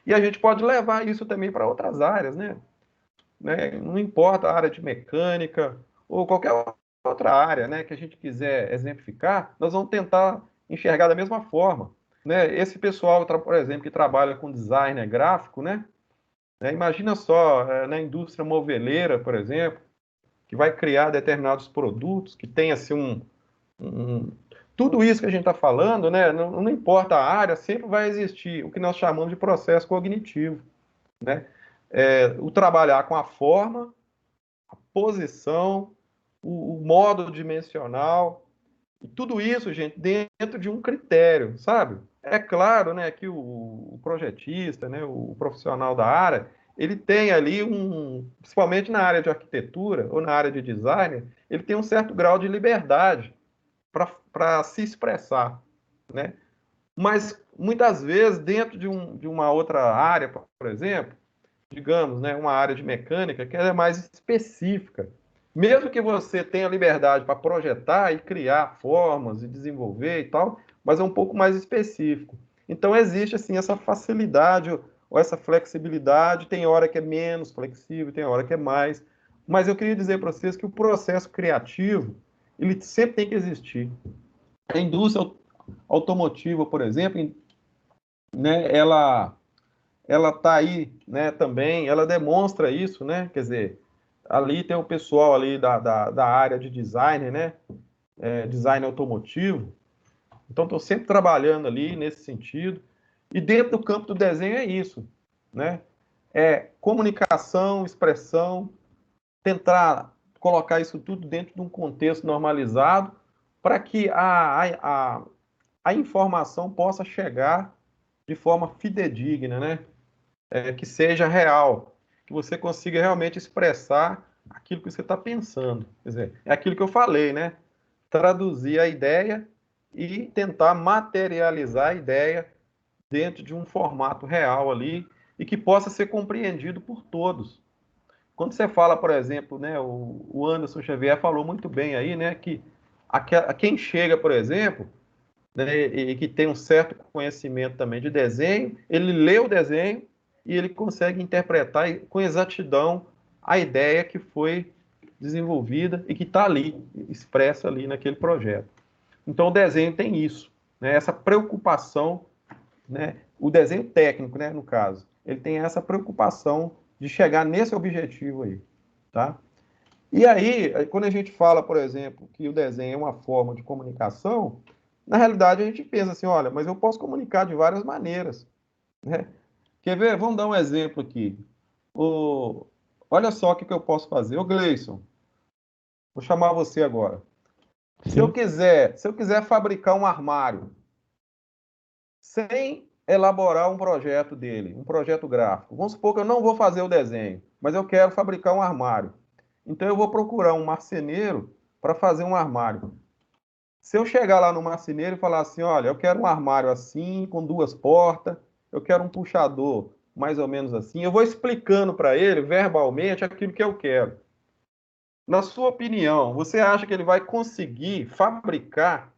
E a gente pode levar isso também para outras áreas, né? Não importa a área de mecânica ou qualquer outra área, né, que a gente quiser exemplificar, nós vamos tentar enxergar da mesma forma. Né? Esse pessoal, por exemplo, que trabalha com design gráfico, né? Imagina só, na indústria moveleira, por exemplo, que vai criar determinados produtos, que tem assim tudo isso que a gente está falando, né? Não importa a área, sempre vai existir o que nós chamamos de processo cognitivo, né? O trabalhar com a forma, a posição, o modo dimensional, e tudo isso, gente, dentro de um critério, sabe? É claro, né, que o projetista, né, o profissional da área, ele tem ali principalmente na área de arquitetura ou na área de design, ele tem um certo grau de liberdade para se expressar, né? Mas muitas vezes dentro de uma outra área, por exemplo, digamos, né, uma área de mecânica que é mais específica. Mesmo que você tenha liberdade para projetar e criar formas e desenvolver e tal, mas é um pouco mais específico. Então existe assim essa facilidade ou essa flexibilidade, tem hora que é menos flexível, tem hora que é mais. Mas eu queria dizer para vocês que o processo criativo, ele sempre tem que existir. A indústria automotiva, por exemplo, né, ela está aí, né, também, ela demonstra isso, né, quer dizer, ali tem o pessoal ali da área de design, né, design automotivo, então estou sempre trabalhando ali nesse sentido, e dentro do campo do desenho é isso, né, comunicação, expressão, tentar colocar isso tudo dentro de um contexto normalizado, para que a informação possa chegar de forma fidedigna, né, que seja real, que você consiga realmente expressar aquilo que você está pensando. Quer dizer, é aquilo que eu falei, né? Traduzir a ideia e tentar materializar a ideia dentro de um formato real ali, e que possa ser compreendido por todos. Quando você fala, por exemplo, né, o Anderson Xavier falou muito bem aí, né, que a quem chega, por exemplo, né, e que tem um certo conhecimento também de desenho, ele lê o desenho e ele consegue interpretar com exatidão a ideia que foi desenvolvida e que está ali, expressa ali naquele projeto. Então, o desenho tem isso, né, essa preocupação, né, o desenho técnico, né, no caso, ele tem essa preocupação de chegar nesse objetivo aí, tá? E aí, quando a gente fala, por exemplo, que o desenho é uma forma de comunicação, na realidade a gente pensa assim, olha, mas eu posso comunicar de várias maneiras, né? Quer ver? Vamos dar um exemplo aqui. Olha só o que eu posso fazer. Ô, Gleison, vou chamar você agora. Se eu quiser fabricar um armário sem elaborar um projeto dele, um projeto gráfico, vamos supor que eu não vou fazer o desenho, mas eu quero fabricar um armário. Então eu vou procurar um marceneiro para fazer um armário. Se eu chegar lá no marceneiro e falar assim, olha, eu quero um armário assim, com 2 portas, eu quero um puxador mais ou menos assim, eu vou explicando para ele verbalmente aquilo que eu quero. Na sua opinião, você acha que ele vai conseguir fabricar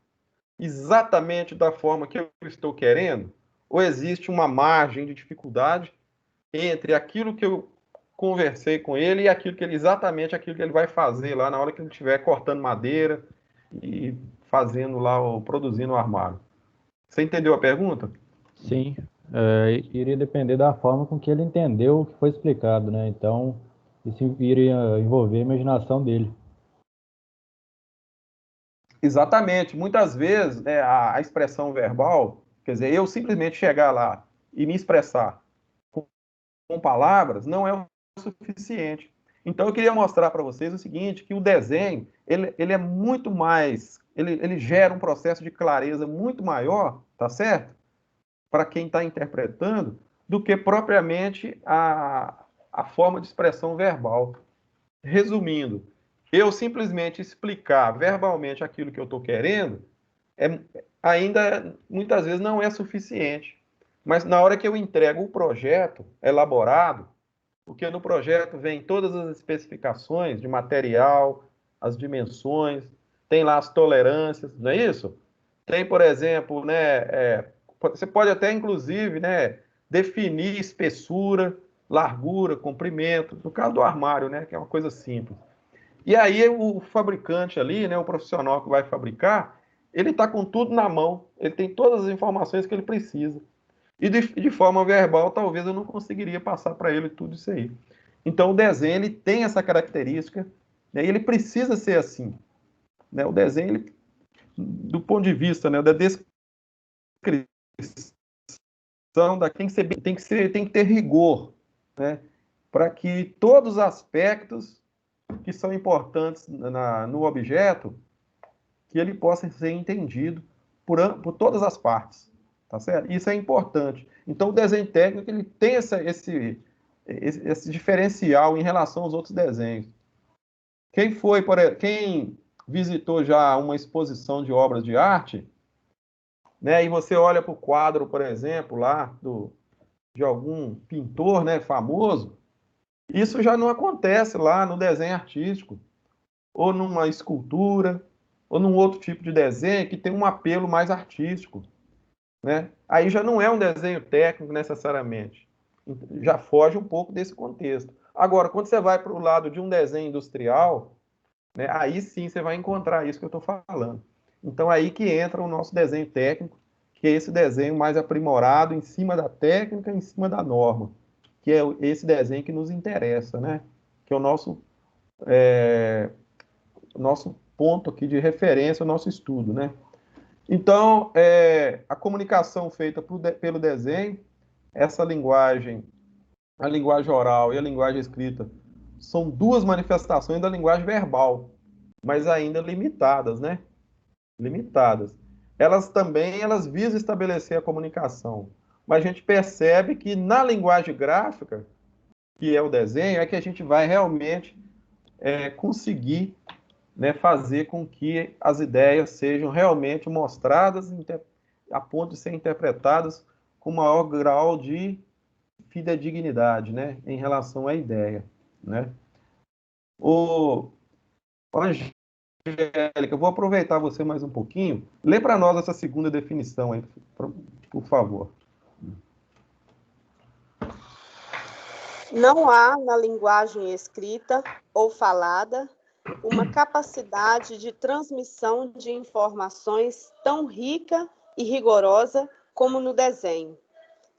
exatamente da forma que eu estou querendo? Ou existe uma margem de dificuldade entre aquilo que eu conversei com ele e exatamente aquilo que ele vai fazer lá na hora que ele estiver cortando madeira e fazendo lá, produzindo o armário? Você entendeu a pergunta? Sim, iria depender da forma com que ele entendeu o que foi explicado, né? Então, isso iria envolver a imaginação dele. Exatamente. Muitas vezes, né, a expressão verbal, quer dizer, eu simplesmente chegar lá e me expressar com palavras, não é o suficiente. Então, eu queria mostrar para vocês o seguinte, que o desenho, ele é muito mais, ele gera um processo de clareza muito maior, tá certo? Para quem está interpretando, do que propriamente a forma de expressão verbal. Resumindo, eu simplesmente explicar verbalmente aquilo que eu estou querendo, ainda muitas vezes não é suficiente. Mas na hora que eu entrego o projeto elaborado, porque no projeto vem todas as especificações de material, as dimensões, tem lá as tolerâncias, não é isso? Tem, por exemplo, né, você pode até, inclusive, né, definir espessura, largura, comprimento, no caso do armário, né, que é uma coisa simples. E aí o fabricante ali, né, o profissional que vai fabricar, ele está com tudo na mão, ele tem todas as informações que ele precisa. E de forma verbal, talvez eu não conseguiria passar para ele tudo isso aí. Então, o desenho ele tem essa característica, né, e ele precisa ser assim. Né? O desenho, ele, do ponto de vista, né, da descrição, tem que ter rigor, né, para que todos os aspectos que são importantes no objeto, que ele possa ser entendido por todas as partes, tá certo? Isso é importante. Então, o desenho técnico ele tem esse diferencial em relação aos outros desenhos. Quem visitou já uma exposição de obras de arte, né, e você olha para o quadro, por exemplo, lá de algum pintor, né, famoso, isso já não acontece lá no desenho artístico, ou numa escultura, ou num outro tipo de desenho que tem um apelo mais artístico, né? Aí já não é um desenho técnico necessariamente, já foge um pouco desse contexto. Agora, quando você vai para o lado de um desenho industrial, né, aí sim você vai encontrar isso que eu estou falando. Então, aí que entra o nosso desenho técnico, que é esse desenho mais aprimorado em cima da técnica, em cima da norma, que é esse desenho que nos interessa, né? Que é o nosso ponto aqui de referência, o nosso estudo, né? Então, a comunicação feita pelo desenho, essa linguagem, a linguagem oral e a linguagem escrita, são duas manifestações da linguagem verbal, mas ainda limitadas, né? Limitadas. Elas visam estabelecer a comunicação, mas a gente percebe que na linguagem gráfica, que é o desenho, é que a gente vai realmente conseguir, né, fazer com que as ideias sejam realmente mostradas a ponto de serem interpretadas com maior grau de fidedignidade, né, em relação à ideia, né? Ô, Angélica, eu vou aproveitar você mais um pouquinho. Lê para nós essa segunda definição aí, por favor. Não há na linguagem escrita ou falada uma capacidade de transmissão de informações tão rica e rigorosa como no desenho,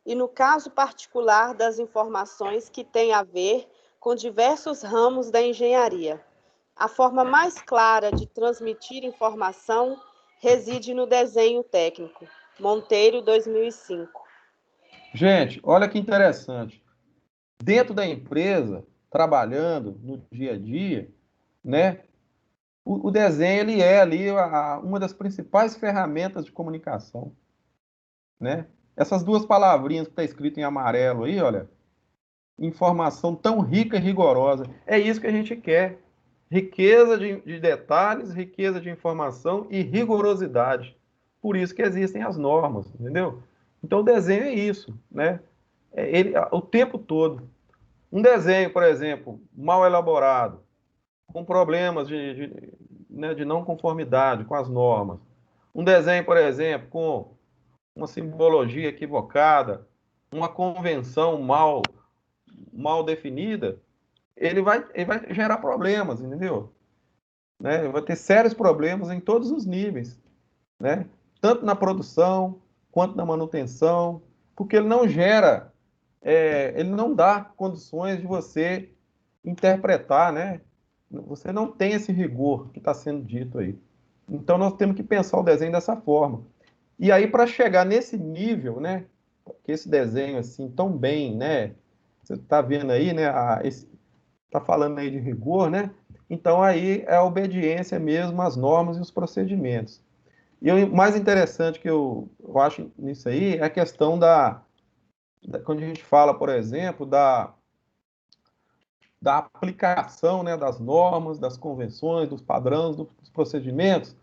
e no caso particular das informações que têm a ver com diversos ramos da engenharia. A forma mais clara de transmitir informação reside no desenho técnico. Monteiro, 2005. Gente, olha que interessante. Dentro da empresa, trabalhando no dia a dia, né, o desenho ele é ali uma das principais ferramentas de comunicação, né? Essas duas palavrinhas que está escrito em amarelo aí, olha, informação tão rica e rigorosa. É isso que a gente quer. Riqueza de detalhes, riqueza de informação e rigorosidade. Por isso que existem as normas, entendeu? Então o desenho é isso, né? Ele, o tempo todo. Um desenho, por exemplo, mal elaborado, com problemas né, de não conformidade com as normas. Um desenho, por exemplo, com uma simbologia equivocada, uma convenção mal definida, ele vai gerar problemas, entendeu? Né? Vai ter sérios problemas em todos os níveis, né? Tanto na produção quanto na manutenção, porque ele não gera, ele não dá condições de você interpretar, né? Você não tem esse rigor que está sendo dito aí. Então nós temos que pensar o desenho dessa forma. E aí para chegar nesse nível, né? Que esse desenho assim tão bem, né? Você está vendo aí, né? Está falando aí de rigor, né? Então aí é a obediência mesmo às normas e os procedimentos. E o mais interessante que eu acho nisso aí é a questão quando a gente fala, por exemplo, da aplicação, né, das normas, das convenções, dos padrões, dos procedimentos,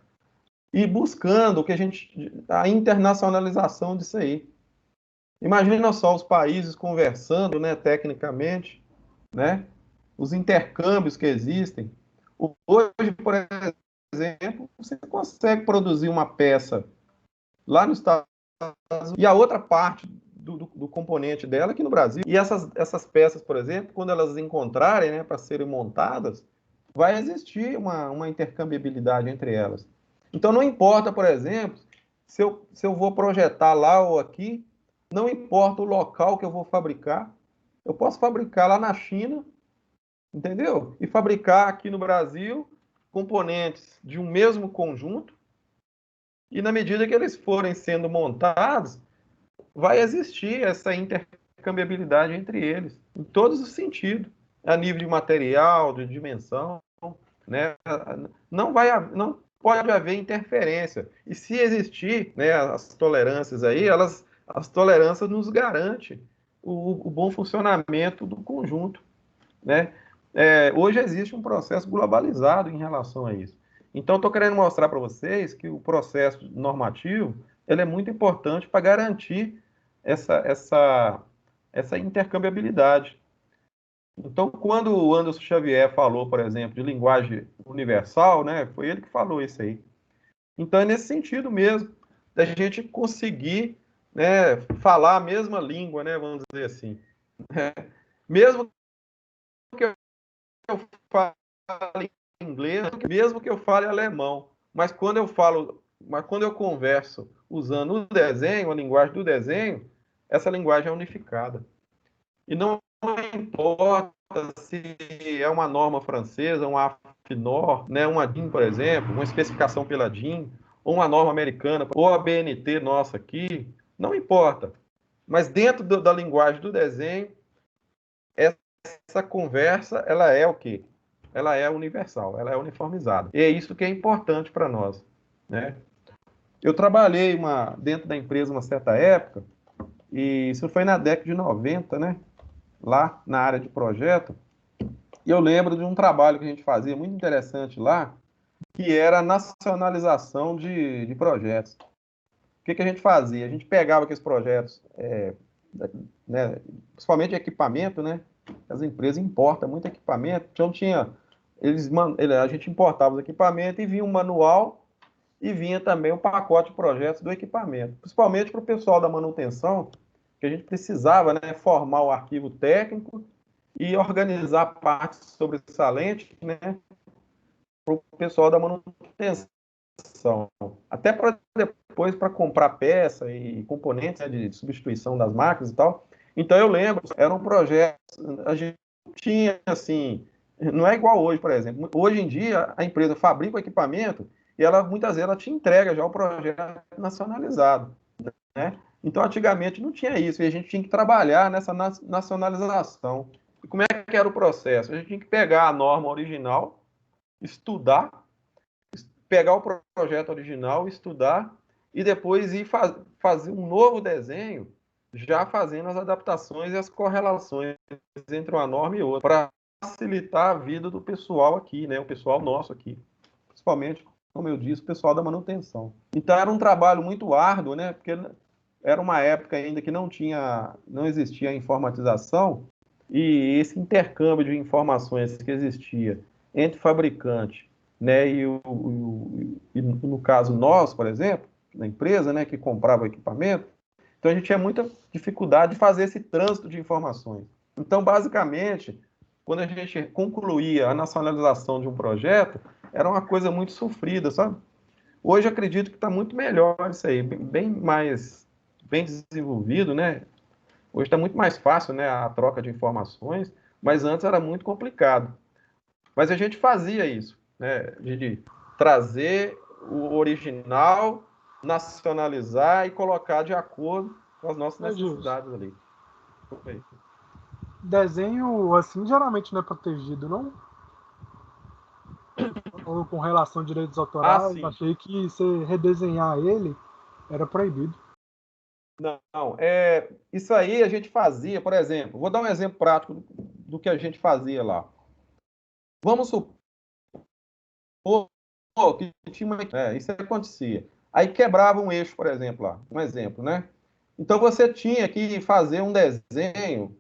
e buscando a internacionalização disso aí. Imagina só os países conversando, né, tecnicamente, né, os intercâmbios que existem. Hoje, por exemplo, você consegue produzir uma peça lá nos Estados Unidos e a outra parte do componente dela aqui no Brasil. E essas peças, por exemplo, quando elas encontrarem, né, para serem montadas, vai existir uma intercambiabilidade entre elas. Então, não importa, por exemplo, se eu vou projetar lá ou aqui, não importa o local que eu vou fabricar, eu posso fabricar lá na China, entendeu? E fabricar aqui no Brasil componentes de um mesmo conjunto, e na medida que eles forem sendo montados, vai existir essa intercambiabilidade entre eles, em todos os sentidos, a nível de material, de dimensão, né? Não pode haver interferência. E se existir, né, as tolerâncias aí, as tolerâncias nos garantem o bom funcionamento do conjunto, né? Hoje existe um processo globalizado em relação a isso. Então, estou querendo mostrar para vocês que o processo normativo ele é muito importante para garantir essa intercambiabilidade. Então, quando o Anderson Xavier falou, por exemplo, de linguagem universal, né, foi ele que falou isso aí. Então, é nesse sentido mesmo, da gente conseguir, né, falar a mesma língua, né, vamos dizer assim. Mesmo que eu fale inglês, mesmo que eu fale alemão, mas quando eu converso usando o desenho, a linguagem do desenho, essa linguagem é unificada. E não importa se é uma norma francesa, um AFNOR, né, uma DIN, por exemplo, uma especificação pela DIN, ou uma norma americana, ou a BNT nossa aqui, não importa. Mas dentro da linguagem do desenho, essa conversa, ela é o quê? Ela é universal, ela é uniformizada. E é isso que é importante para nós, né? Eu trabalhei dentro da empresa uma certa época, e isso foi na década de 90, né? Lá na área de projeto, e eu lembro de um trabalho que a gente fazia muito interessante lá, que era a nacionalização de projetos. O que a gente fazia? A gente pegava aqueles projetos, né, principalmente equipamento, né? As empresas importam muito equipamento, então a gente importava os equipamentos e vinha um manual e vinha também o pacote de projetos do equipamento, principalmente para o pessoal da manutenção, que a gente precisava, né, formar o arquivo técnico e organizar partes sobressalentes, né, para o pessoal da manutenção. Até para depois, para comprar peça e componentes, né, de substituição das máquinas e tal. Então, eu lembro, era um projeto, a gente tinha, assim, não é igual hoje, por exemplo. Hoje em dia, a empresa fabrica o equipamento e ela, muitas vezes, ela te entrega já o projeto nacionalizado, né? Então, antigamente, não tinha isso, e a gente tinha que trabalhar nessa nacionalização. E como é que era o processo? A gente tinha que pegar a norma original, estudar, pegar o projeto original, estudar, e depois ir fazer um novo desenho, já fazendo as adaptações e as correlações entre uma norma e outra, para facilitar a vida do pessoal aqui, né? O pessoal nosso aqui, principalmente, como eu disse, o pessoal da manutenção. Então era um trabalho muito árduo, né? Porque era uma época ainda que não existia a informatização, e esse intercâmbio de informações que existia entre fabricante, né, e no caso nós, por exemplo, na empresa, né, que comprava o equipamento, então a gente tinha muita dificuldade de fazer esse trânsito de informações. Então, basicamente, quando a gente concluía a nacionalização de um projeto, era uma coisa muito sofrida, sabe? Hoje acredito que está muito melhor isso aí, bem desenvolvido, né? Hoje está muito mais fácil, né, a troca de informações, mas antes era muito complicado. Mas a gente fazia isso, né, de trazer o original, nacionalizar e colocar de acordo com as nossas necessidades ali. Desenho, assim, geralmente não é protegido, não? Ou com relação a direitos autorais, sim. achei que você redesenhar ele era proibido. Não, isso aí a gente fazia, por exemplo, vou dar um exemplo prático do que a gente fazia lá. Vamos supor que tinha isso acontecia. Aí quebrava um eixo, por exemplo, lá, um exemplo, né? Então você tinha que fazer um desenho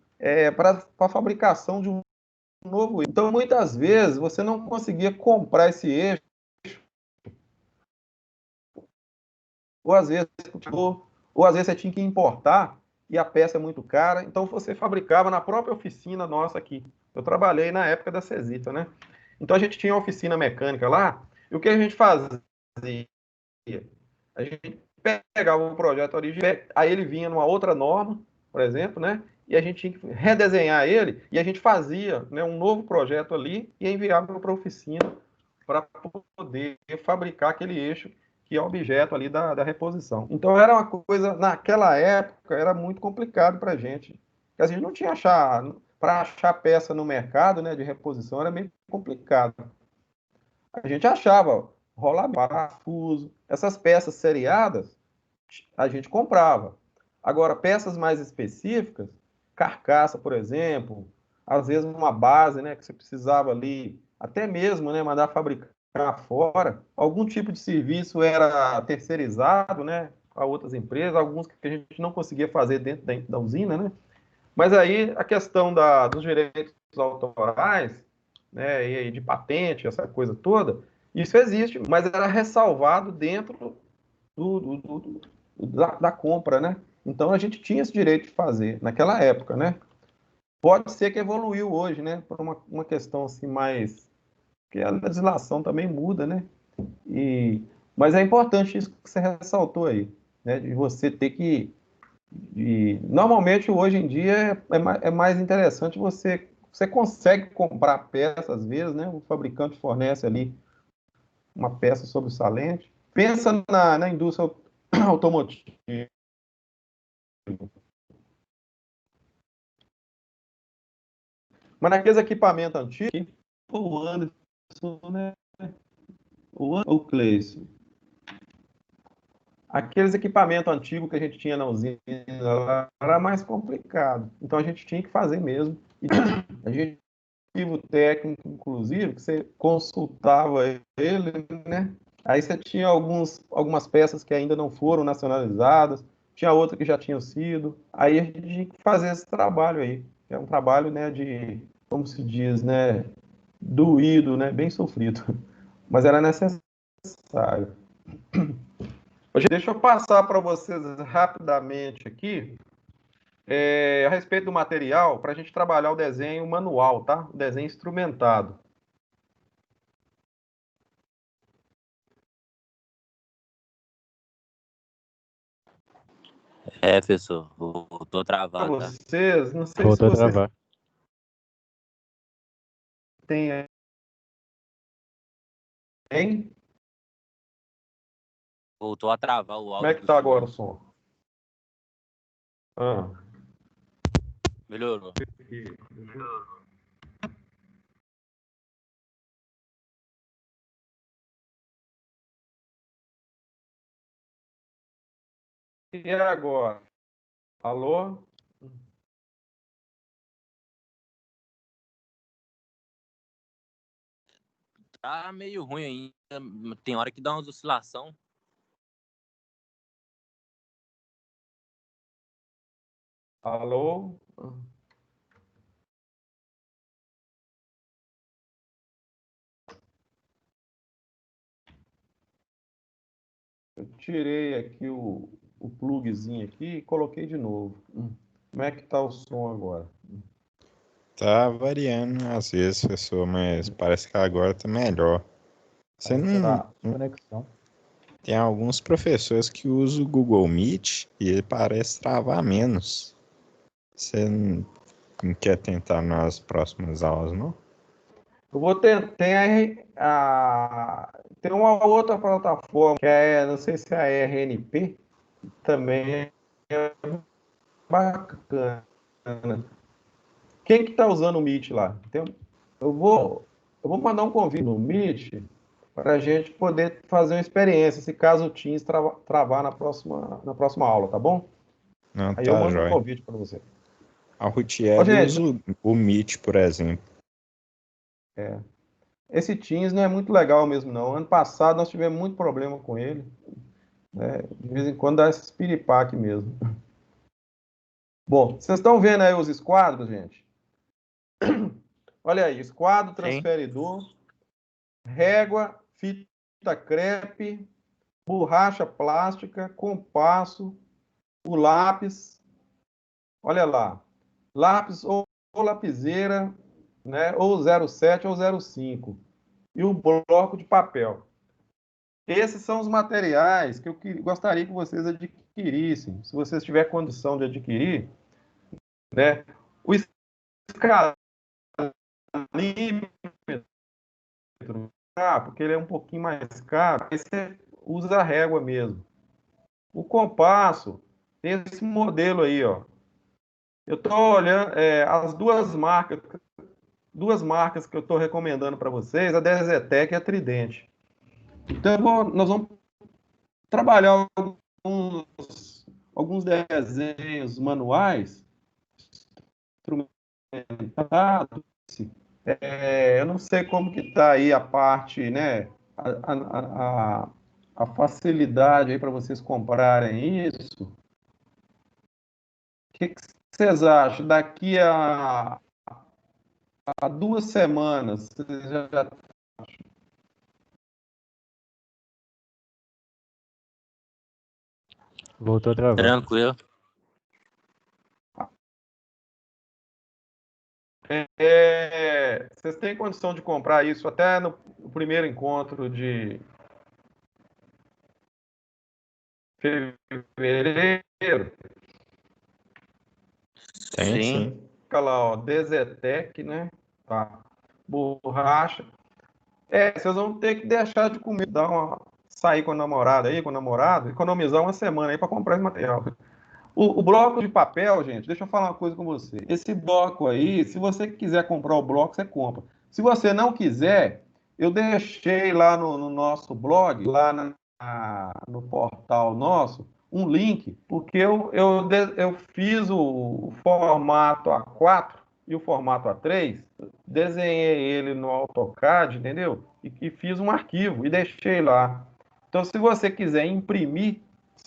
para a fabricação de um novo eixo. Então muitas vezes você não conseguia comprar esse eixo, ou às vezes você tinha que importar e a peça é muito cara, então você fabricava na própria oficina nossa aqui. Eu trabalhei na época da Cesita, né? Então a gente tinha uma oficina mecânica lá, e o que a gente fazia? A gente pegava um projeto original, aí ele vinha numa outra norma, por exemplo, né? E a gente tinha que redesenhar ele, e a gente fazia, né, um novo projeto ali e enviava para a oficina para poder fabricar aquele eixo que é objeto ali da reposição. Então era uma coisa, naquela época, era muito complicado para a gente. A gente não tinha para achar peça no mercado, né, de reposição, era meio complicado. A gente achava rolamento, parafuso, essas peças seriadas, a gente comprava. Agora, peças mais específicas, carcaça, por exemplo, às vezes uma base, né, que você precisava ali, até mesmo, né, mandar fabricar fora, algum tipo de serviço era terceirizado, né, a outras empresas, alguns que a gente não conseguia fazer dentro da usina, né? Mas aí a questão dos direitos autorais, né, e de patente, essa coisa toda, isso existe, mas era ressalvado dentro da compra, né? Então a gente tinha esse direito de fazer naquela época, né? Pode ser que evoluiu hoje, né? Por uma questão assim mais... Porque a legislação também muda, né? Mas é importante isso que você ressaltou aí, né? De você ter que... Normalmente, hoje em dia, é mais interessante você consegue comprar peças, às vezes, né? O fabricante fornece ali uma peça sobressalente. Pensa na indústria automotiva. Mas naqueles equipamentos antigos, o Anderson, né? O Cleison. Aqueles equipamentos antigos que a gente tinha na usina era mais complicado. Então a gente tinha que fazer mesmo. E a gente tinha o técnico, inclusive, que você consultava ele, né? Aí você tinha algumas peças que ainda não foram nacionalizadas, tinha outra que já tinha sido. Aí a gente tinha que fazer esse trabalho aí. É um trabalho, né, de, como se diz, né, doído, né, bem sofrido. Mas era necessário. Deixa eu passar para vocês rapidamente aqui a respeito do material para a gente trabalhar o desenho manual, tá? O desenho instrumentado. Professor, voltou Para travado, tá? vocês, não sei se Voltou a vocês travar. têm, hein? Voltou a travar o Como é áudio que do tá agora o senhor. som? Ah. Melhorou. E agora? Alô? Tá meio ruim ainda. Tem hora que dá umas oscilação. Alô? Eu tirei aqui o plugzinho aqui e coloquei de novo. Como é que tá o som agora? Tá variando às vezes, professor, mas parece que agora tá melhor. Você não, Tá. Conexão. tem alguns professores que usam o Google Meet e ele parece travar menos. Você não quer tentar nas próximas aulas, não? Eu vou ter, tem uma outra plataforma que não sei se é a RNP, também é bacana. Quem que tá usando o Meet lá? Eu vou mandar um convite no Meet para a gente poder fazer uma experiência, se caso o Teams travar na próxima aula, tá bom? Não, Aí eu tá, mando um jóia. convite para você. A Ô, Rutiel gente, usa o Meet, por exemplo. esse Teams não é muito legal mesmo, não. Ano passado nós tivemos muito problema com ele, né? De vez em quando dá esse piripaque mesmo. Bom, vocês estão vendo aí os esquadros, gente? Olha aí, esquadro, Sim. transferidor, régua, fita crepe, borracha plástica, compasso, o lápis, olha lá, lápis ou lapiseira, né, ou 07 ou 05, e o bloco de papel. Esses são os materiais que eu gostaria que vocês adquirissem, se vocês tiverem condição de adquirir, né, o escalímetro, porque ele é um pouquinho mais caro, aí você usa a régua mesmo. O compasso, tem esse modelo aí, ó. Eu estou olhando as duas marcas que eu estou recomendando para vocês, a Dezetec e a Tridente. Então, nós vamos trabalhar alguns desenhos manuais, instrumentados. Eu não sei como que está aí a parte, né, a facilidade aí para vocês comprarem isso. O que vocês acham? Daqui a 2 semanas, vocês já. Voltou a travar. Tranquilo. Vocês têm condição de comprar isso até no primeiro encontro de fevereiro? Tem Sim. sim. Fica lá, ó, Dezetec, né? Tá. Borracha. Vocês vão ter que deixar de comer, sair com a namorada aí, com o namorado, economizar uma semana aí para comprar esse material. O bloco de papel, gente, deixa eu falar uma coisa com você. Esse bloco aí, se você quiser comprar o bloco, você compra. Se você não quiser, eu deixei lá no nosso blog, lá no portal nosso, um link, porque eu fiz o formato A4 e o formato A3, desenhei ele no AutoCAD, entendeu? E fiz um arquivo e deixei lá. Então, se você quiser imprimir,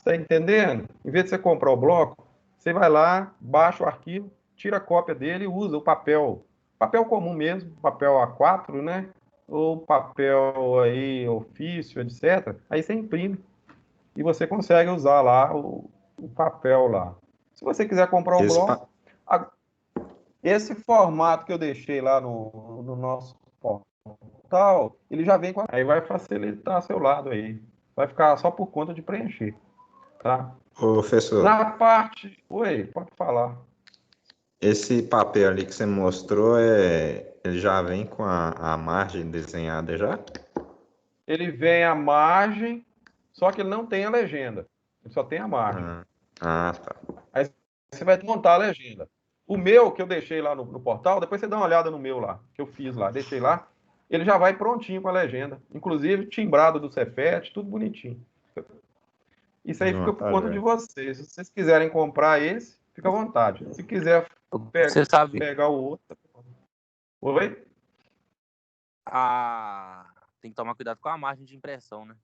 Tá entendendo? Em vez de você comprar o bloco, você vai lá, baixa o arquivo, tira a cópia dele e usa o papel comum mesmo, papel A4, né? Ou papel aí, ofício, etc. Aí você imprime e você consegue usar lá o papel lá. Se você quiser comprar o bloco, esse formato que eu deixei lá no nosso portal, ele já vem com. Aí vai facilitar seu lado aí. Vai ficar só por conta de preencher, tá? Ô, professor, Na parte. Oi, pode falar. esse papel ali que você mostrou, ele já vem com a margem desenhada já? Ele vem a margem, só que ele não tem a legenda. Ele só tem a margem. Tá. Aí você vai montar a legenda. O meu, que eu deixei lá no portal, depois você dá uma olhada no meu lá, que eu fiz lá, deixei lá. Ele já vai prontinho com a legenda. Inclusive, timbrado do Cefet, tudo bonitinho. Isso aí fica por conta de vocês. Se vocês quiserem comprar esse, fica à vontade. Se quiser Você sabe, pegar o outro. Oi? tem que tomar cuidado com a margem de impressão, né?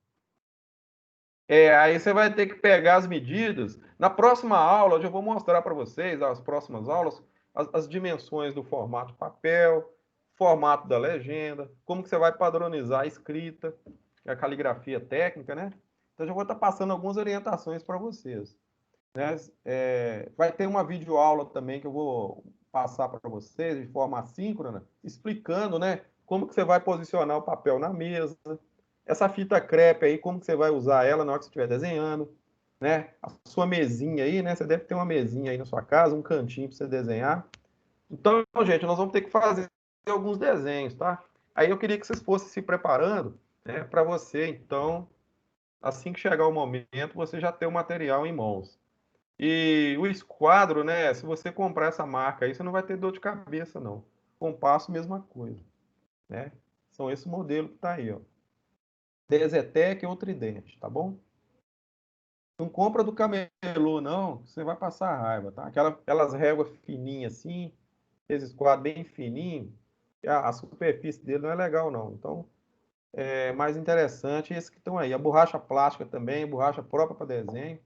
Aí você vai ter que pegar as medidas. Na próxima aula, eu já vou mostrar para vocês, as próximas aulas, as dimensões do formato papel, formato da legenda, como que você vai padronizar a escrita, a caligrafia técnica, né? Então, eu já vou estar passando algumas orientações para vocês. Né? Vai ter uma videoaula também que eu vou passar para vocês de forma assíncrona, explicando, né, como que você vai posicionar o papel na mesa, essa fita crepe aí, como que você vai usar ela na hora que você estiver desenhando, né? A sua mesinha aí, né? Você deve ter uma mesinha aí na sua casa, um cantinho para você desenhar. Então, gente, nós vamos ter que fazer alguns desenhos, tá? Aí eu queria que vocês fossem se preparando, né, para você, então, assim que chegar o momento, você já ter o material em mãos. E o esquadro, né? Se você comprar essa marca aí, você não vai ter dor de cabeça, não. Compasso, mesma coisa, né? São esse modelo que tá aí, ó. Dezetec ou Tridente, tá bom? Não compra do camelô, não, você vai passar raiva, tá? Aquelas réguas fininhas assim, esses quadros bem fininhos, a superfície dele não é legal, não. Então, é mais interessante esses que estão aí. A borracha plástica também, borracha própria para desenho,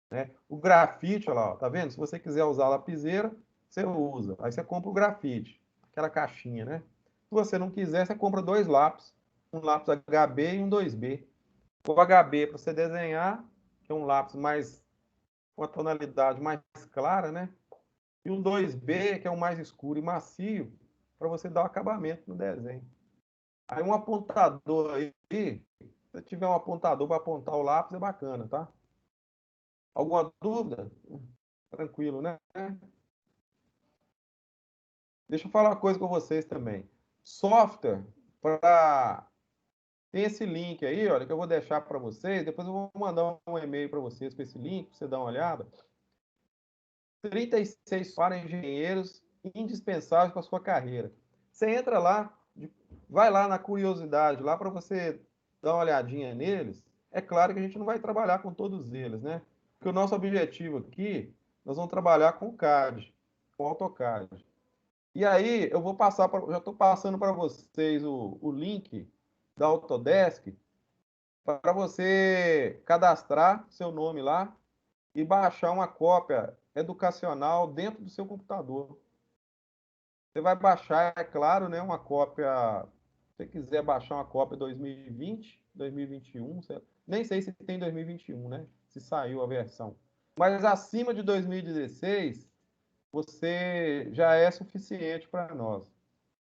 né? O grafite, olha lá, tá vendo? Se você quiser usar a lapiseira, você usa. Aí você compra o grafite, aquela caixinha, né? Se você não quiser, você compra 2 lápis, um lápis HB e um 2B. O HB para você desenhar, que é um lápis mais com a tonalidade mais clara, né? E um 2B, que é um mais escuro e macio, para você dar o acabamento no desenho. Aí um apontador aí, se você tiver um apontador para apontar o lápis, é bacana, tá? Alguma dúvida? Tranquilo, né? Deixa eu falar uma coisa com vocês também. Software para... Tem esse link aí, olha, que eu vou deixar para vocês. Depois eu vou mandar um e-mail para vocês com esse link, para você dar uma olhada. 36 para engenheiros indispensáveis para a sua carreira. Você entra lá, vai lá na curiosidade, lá para você dar uma olhadinha neles. É claro que a gente não vai trabalhar com todos eles, né? Porque o nosso objetivo aqui, nós vamos trabalhar com o CAD, com o AutoCAD. E aí, eu vou passar, já estou passando para vocês o link da Autodesk para você cadastrar seu nome lá e baixar uma cópia educacional dentro do seu computador. Você vai baixar, é claro, né, uma cópia, se você quiser baixar uma cópia 2020, 2021, nem sei se tem 2021, né, se saiu a versão. Mas acima de 2016, você já é suficiente para nós.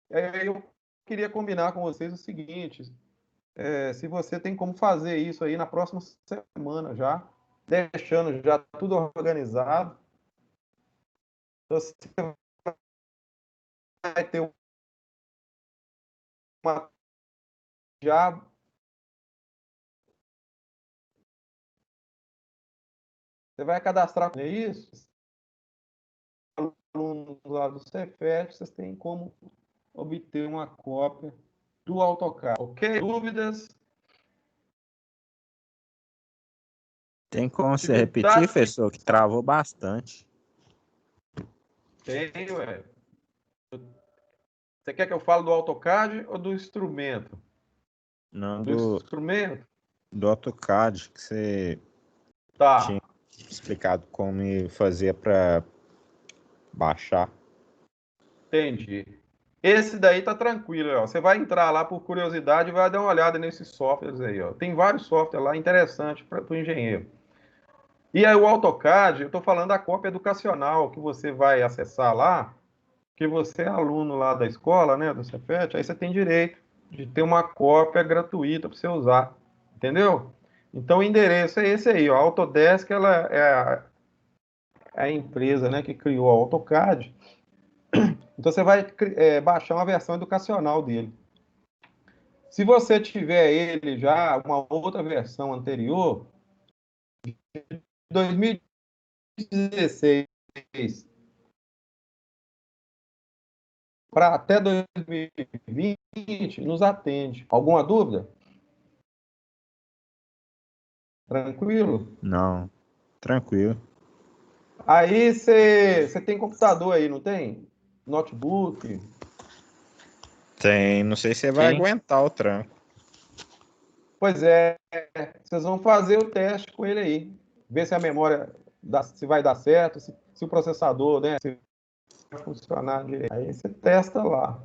Eu queria combinar com vocês o seguinte, se você tem como fazer isso aí na próxima semana já, deixando já tudo organizado, você vai ter uma já você vai cadastrar com isso, alunos lá do Cefet, vocês têm como obter uma cópia do AutoCAD, ok? Dúvidas? Tem como você repetir, professor, que travou bastante. Tenho, Você quer que eu fale do AutoCAD ou do instrumento? Não, do instrumento? do AutoCAD, que você Tá, Tinha explicado como fazer para baixar. entendi. Esse daí tá tranquilo, ó. Você vai entrar lá por curiosidade e vai dar uma olhada nesses softwares aí, ó. Tem vários softwares lá interessantes para o engenheiro. E aí o AutoCAD, eu estou falando da cópia educacional que você vai acessar lá, que você é aluno lá da escola, né, do Cefet, aí você tem direito de ter uma cópia gratuita para você usar, entendeu? Então o endereço é esse aí, ó. A Autodesk, ela é a empresa, né, que criou o AutoCAD. Então você vai baixar uma versão educacional dele. Se você tiver ele já, uma outra versão anterior, 2016 para até 2020, nos atende. Alguma dúvida? Tranquilo? Não, tranquilo. Aí você tem computador aí, não tem? Notebook? Tem, não sei se você vai Tem. aguentar o tranco. Pois é, vocês vão fazer o teste com ele aí. Ver se a memória se vai dar certo, se o processador, né, se vai funcionar direito. Aí você testa lá.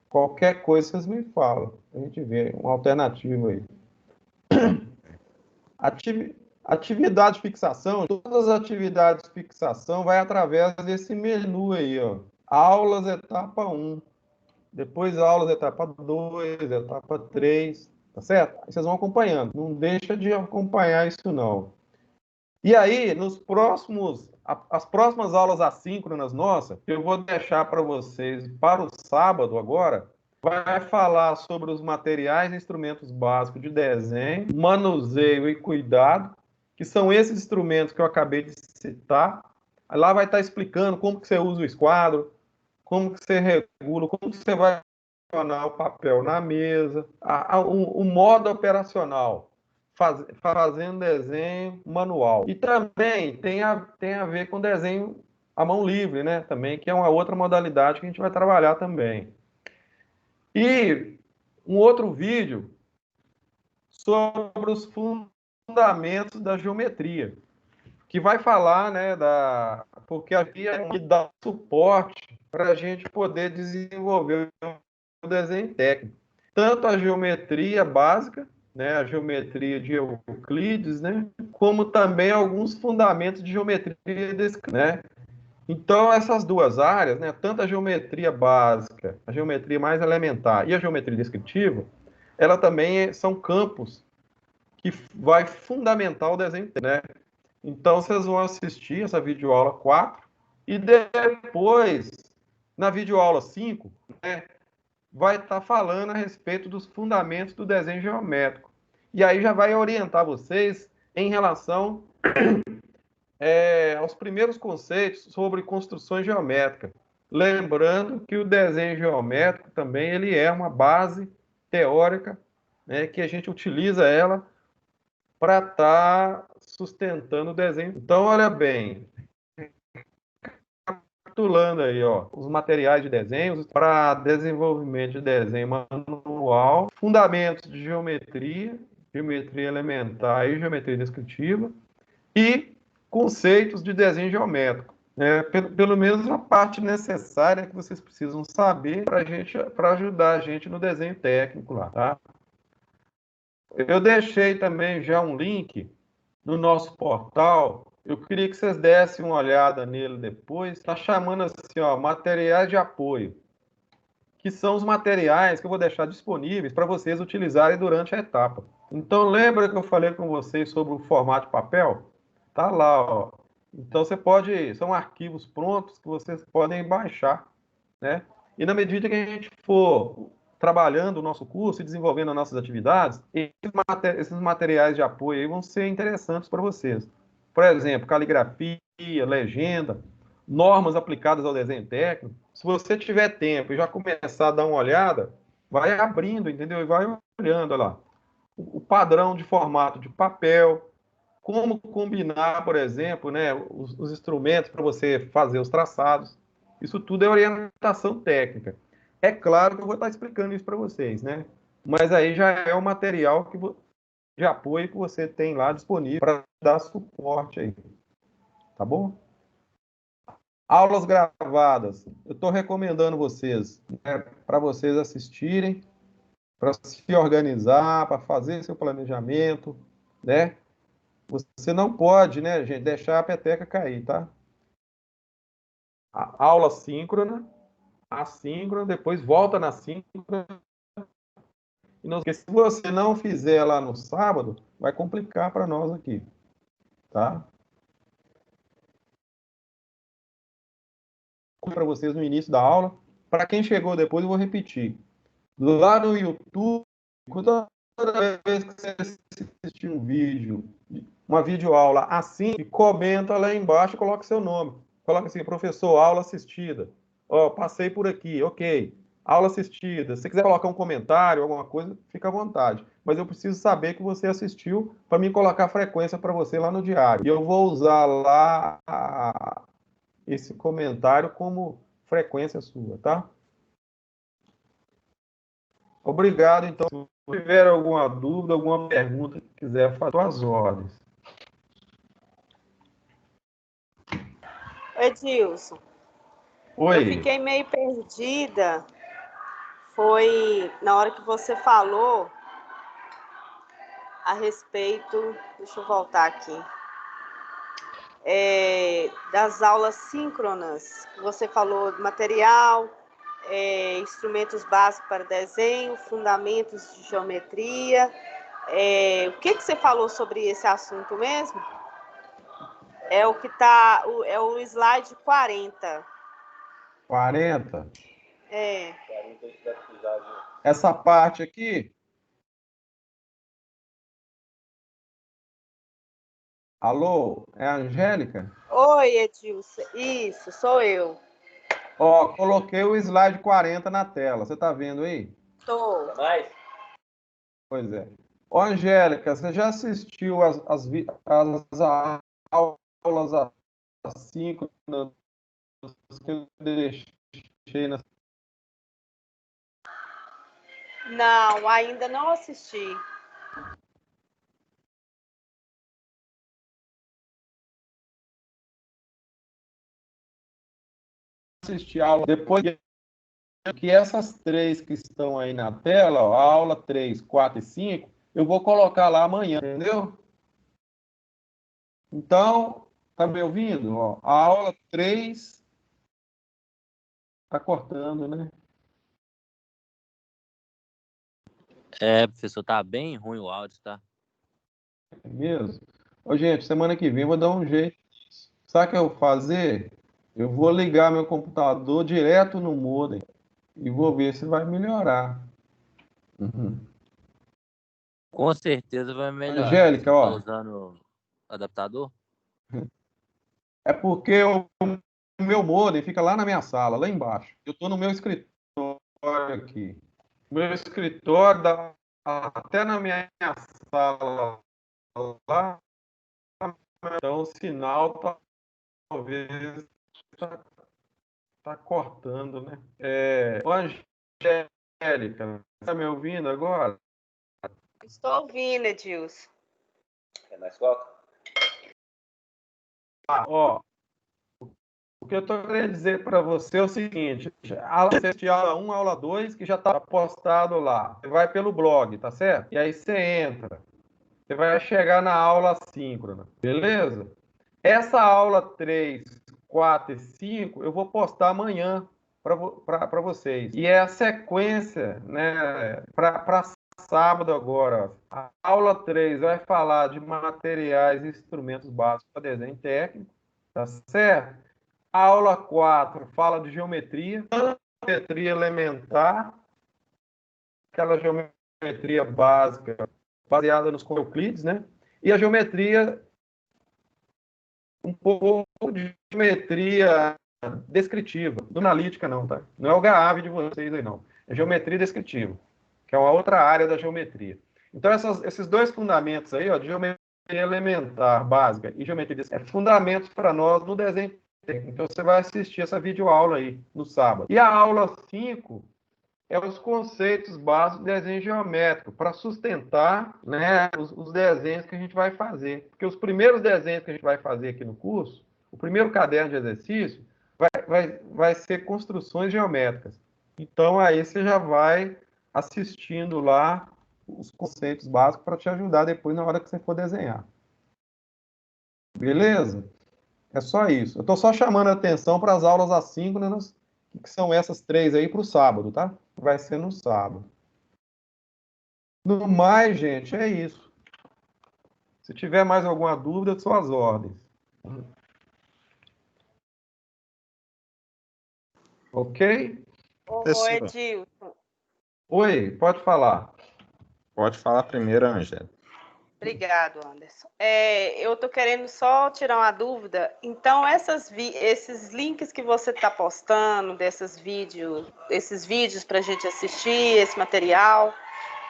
Qualquer coisa vocês me falam. A gente vê uma alternativa aí. Atividade de fixação, todas as atividades de fixação vai através desse menu aí, ó. Aulas etapa 1, depois aulas etapa 2, etapa 3, tá certo? Aí vocês vão acompanhando, não deixa de acompanhar isso não. E aí, as próximas aulas assíncronas nossas, eu vou deixar para vocês para o sábado agora, vai falar sobre os materiais e instrumentos básicos de desenho, manuseio e cuidado, que são esses instrumentos que eu acabei de citar. Lá vai estar explicando como que você usa o esquadro, como que você regula, como que você vai funcionar o papel na mesa, o modo operacional, fazendo desenho manual. E também tem a ver com desenho à mão livre, né? Também, que é uma outra modalidade que a gente vai trabalhar também. E um outro vídeo sobre os fundamentos da geometria, que vai falar, né, porque aqui é que dá suporte para a gente poder desenvolver o desenho técnico. Tanto a geometria básica, né, a geometria de Euclides, né, como também alguns fundamentos de geometria, né? Então, essas duas áreas, né, tanto a geometria básica, a geometria mais elementar e a geometria descritiva, ela também são campos que vai fundamentar o desenho, né? Então, vocês vão assistir essa videoaula 4 e depois, na videoaula 5, né, vai estar falando a respeito dos fundamentos do desenho geométrico. E aí já vai orientar vocês em relação aos primeiros conceitos sobre construções geométricas. Lembrando que o desenho geométrico também ele é uma base teórica, né, que a gente utiliza ela para estar sustentando o desenho. Então, olha bem, recapitulando aí, ó, os materiais de desenho para desenvolvimento de desenho manual, fundamentos de geometria, geometria elementar e geometria descritiva, e conceitos de desenho geométrico. Pelo menos a parte necessária que vocês precisam saber para ajudar a gente no desenho técnico lá, tá? Eu deixei também já um link no nosso portal. Eu queria que vocês dessem uma olhada nele depois. Está chamando assim, ó, materiais de apoio, que são os materiais que eu vou deixar disponíveis para vocês utilizarem durante a etapa. Então, lembra que eu falei com vocês sobre o formato de papel? Tá lá, ó. Então, são arquivos prontos que vocês podem baixar, né? E na medida que a gente for trabalhando o nosso curso e desenvolvendo as nossas atividades, esses materiais de apoio aí vão ser interessantes para vocês. Por exemplo, caligrafia, legenda, normas aplicadas ao desenho técnico. Se você tiver tempo e já começar a dar uma olhada, vai abrindo, entendeu? E vai olhando, olha lá. O padrão de formato de papel, como combinar, por exemplo, né, os instrumentos para você fazer os traçados. Isso tudo é orientação técnica. É claro que eu vou estar explicando isso para vocês, né? Mas aí já é o material de apoio que você tem lá disponível para dar suporte aí. Tá bom? Aulas gravadas. Eu estou recomendando vocês, né, para vocês assistirem, para se organizar, para fazer seu planejamento, né? Você não pode, né, gente, deixar a peteca cair, tá? A aula síncrona, assíncrona, depois volta na síncrona. Porque se você não fizer lá no sábado, vai complicar para nós aqui, tá? Para vocês no início da aula. Para quem chegou depois, eu vou repetir. Lá no YouTube, toda vez que você assistir um vídeo, uma videoaula assim, comenta lá embaixo e coloca seu nome. Coloca assim, professor, aula assistida. Ó, passei por aqui, ok. Aula assistida. Se você quiser colocar um comentário, alguma coisa, fica à vontade. Mas eu preciso saber que você assistiu para mim colocar a frequência para você lá no diário. E eu vou usar lá esse comentário como frequência sua, tá? Obrigado, então. Se tiver alguma dúvida, alguma pergunta que quiser fazer, as ordens. Edilson, Oi. eu fiquei meio perdida. Foi na hora que você falou a respeito. Deixa eu voltar aqui. Das aulas síncronas. Você falou de material, instrumentos básicos para desenho, fundamentos de geometria. O que você falou sobre esse assunto mesmo? É o que tá, é o slide 40. 40? É. Essa parte aqui. Alô, é a Angélica? Oi, Edilson. Isso, sou eu. Ó, coloquei o slide 40 na tela. Você tá vendo aí? Tô. Pois é. Ô, Angélica, você já assistiu as aulas assíncronas que eu deixei na... Não, ainda não assisti. Assistir a aula depois que essas três que estão aí na tela, ó, a aula 3, 4 e 5, eu vou colocar lá amanhã, entendeu? Então, tá me ouvindo? Ó, a aula 3 tá cortando, né? Professor, tá bem ruim o áudio, tá? É mesmo? Ô, gente, semana que vem eu vou dar um jeito. Sabe o que eu vou fazer? Eu vou ligar meu computador direto no modem e vou ver se vai melhorar. Uhum. Com certeza vai melhorar. Angélica, Tá ó. usando adaptador? É porque o meu modem fica lá na minha sala, lá embaixo. Eu estou no meu escritório aqui. Meu escritório dá até na minha sala lá. Então o sinal talvez tá cortando, né? Ô, Angélica, tá me ouvindo agora? Estou ouvindo, Edilson. Ó, o que eu estou querendo dizer para você é o seguinte: assiste aula 1, aula 2, que já está postado lá. Você vai pelo blog, tá certo? E aí você entra. Você vai chegar na aula síncrona, beleza? Essa aula 3, 4 e 5 eu vou postar amanhã para vocês. E é a sequência, né, para sábado agora. A aula 3 vai falar de materiais e instrumentos básicos para desenho técnico, tá certo? A aula 4 fala de geometria elementar, aquela geometria básica baseada nos Euclides, né? E a geometria, um pouco de geometria descritiva, não analítica não, tá? Não é o GAAV de vocês aí não, é geometria descritiva, que é uma outra área da geometria. Então esses dois fundamentos aí, ó, de geometria elementar básica e geometria descritiva, fundamentos para nós no desenho técnico. Então você vai assistir essa videoaula aí no sábado. E a aula 5 é os conceitos básicos de desenho geométrico, para sustentar, né, os desenhos que a gente vai fazer. Porque os primeiros desenhos que a gente vai fazer aqui no curso, o primeiro caderno de exercício, vai ser construções geométricas. Então, aí você já vai assistindo lá os conceitos básicos para te ajudar depois na hora que você for desenhar. Beleza? É só isso. Eu estou só chamando a atenção para as aulas assíncronas, que são essas 3 aí, para o sábado, tá? Vai ser no sábado. No mais, gente, é isso. Se tiver mais alguma dúvida, são as ordens. Ok? Ô, Edilson, Oi, pode falar. Pode falar primeiro, Angela. obrigado, Anderson. Eu estou querendo só tirar uma dúvida. Então, esses links que você está postando, esses vídeos para a gente assistir, esse material,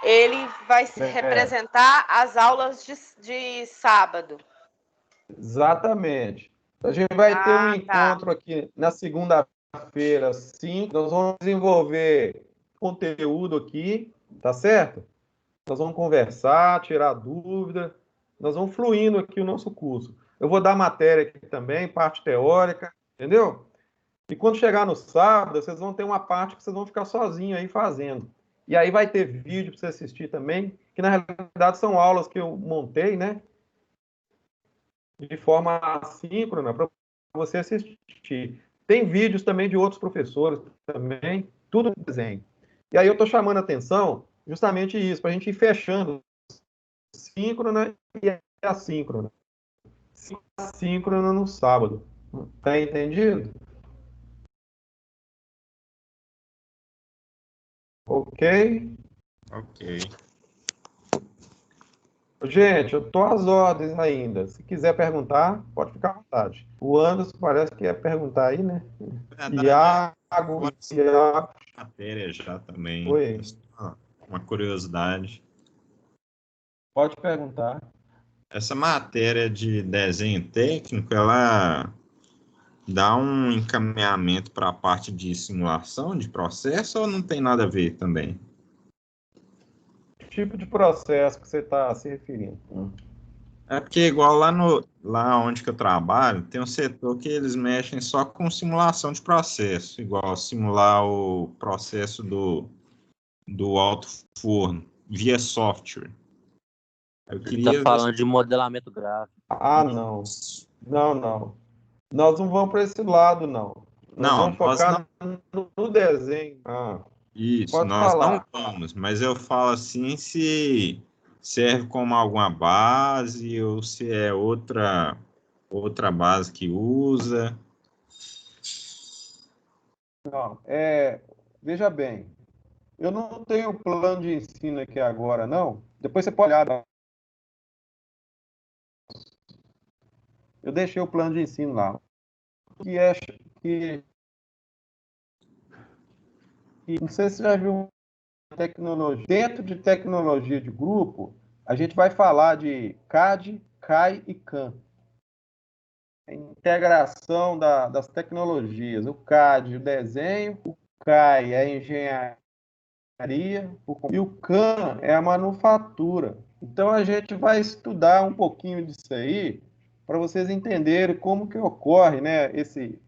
ele vai representar as aulas de sábado. Exatamente. A gente vai ter um encontro aqui na segunda-feira, 5. Nós vamos desenvolver conteúdo aqui, tá certo? Nós vamos conversar, tirar dúvida. Nós vamos fluindo aqui o nosso curso. Eu vou dar matéria aqui também, parte teórica, entendeu? E quando chegar no sábado, vocês vão ter uma parte que vocês vão ficar sozinhos aí fazendo. E aí vai ter vídeo para você assistir também, que na realidade são aulas que eu montei, né? De forma assíncrona para você assistir. Tem vídeos também de outros professores também, tudo desenho. E aí eu estou chamando a atenção justamente isso, para a gente ir fechando síncrona e assíncrona. Assíncrona no sábado. Tá entendido? Ok? Ok. Gente, eu estou às ordens ainda. Se quiser perguntar, pode ficar à vontade. O Anderson parece que ia perguntar aí, né? Iago. Matéria já também. Oi. Uma curiosidade. Pode perguntar. Essa matéria de desenho técnico, ela dá um encaminhamento para a parte de simulação de processo ou não tem nada a ver também? Que tipo de processo que você está se referindo? É porque igual lá onde que eu trabalho, tem um setor que eles mexem só com simulação de processo, igual simular o processo do alto forno via software. Eu queria Tá falando de modelamento gráfico. Ah, não. Não. Nós não vamos para esse lado, não. Nós vamos focar no desenho. Isso, pode nós falar. não vamos, mas eu falo assim se serve como alguma base ou se é outra base que usa. Não, veja bem, eu não tenho plano de ensino aqui agora, não. Depois você pode olhar. Eu deixei o plano de ensino lá. Não sei se você já viu tecnologia. Dentro de tecnologia de grupo, a gente vai falar de CAD, CAI e CAM. A integração das tecnologias. O CAD, o desenho, o CAI é a engenharia, e o CAM é a manufatura. Então, a gente vai estudar um pouquinho disso aí, para vocês entenderem como que ocorre, né, esse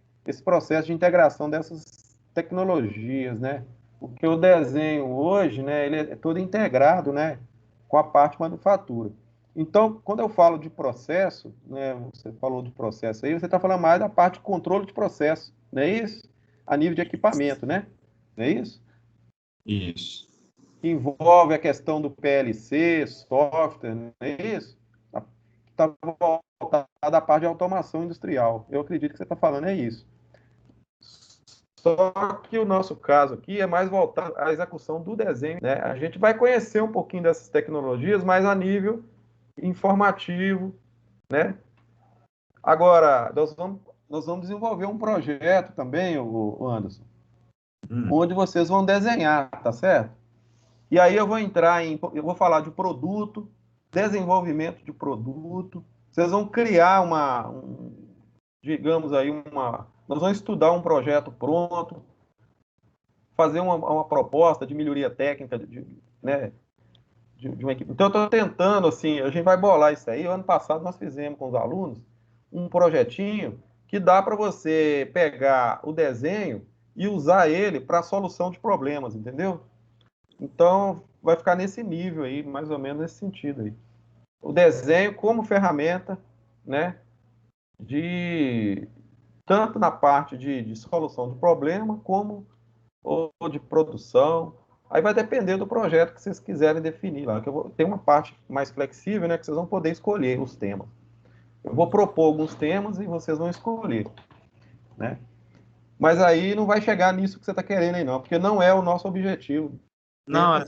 processo de integração dessas tecnologias, né? Porque o desenho hoje, né, ele é todo integrado, né, com a parte manufatura. Então, quando eu falo de processo, né, você falou de processo aí, você está falando mais da parte de controle de processo, não é isso? A nível de equipamento, né? Não é isso? Isso. Que envolve a questão do PLC, software, não é isso? Está voltada à parte de automação industrial. Eu acredito que você está falando é isso. Só que o nosso caso aqui é mais voltado à execução do desenho, né? A gente vai conhecer um pouquinho dessas tecnologias, mas a nível informativo, né? Agora, nós vamos desenvolver um projeto também, o Anderson, onde vocês vão desenhar, tá certo? E aí eu vou falar de produto, desenvolvimento de produto. Vocês vão criar digamos aí, nós vamos estudar um projeto pronto, fazer uma proposta de melhoria técnica, né, de uma equipe. Então, eu estou tentando, assim, a gente vai bolar isso aí. O ano passado nós fizemos com os alunos um projetinho que dá para você pegar o desenho e usar ele para solução de problemas, entendeu? Então, vai ficar nesse nível aí, mais ou menos nesse sentido aí. O desenho como ferramenta, né, tanto na parte de solução de problema, como ou de produção. Aí vai depender do projeto que vocês quiserem definir lá. Que tem uma parte mais flexível, né, que vocês vão poder escolher os temas. Eu vou propor alguns temas e vocês vão escolher, né? Mas aí não vai chegar nisso que você está querendo aí, não, porque não é o nosso objetivo. Não,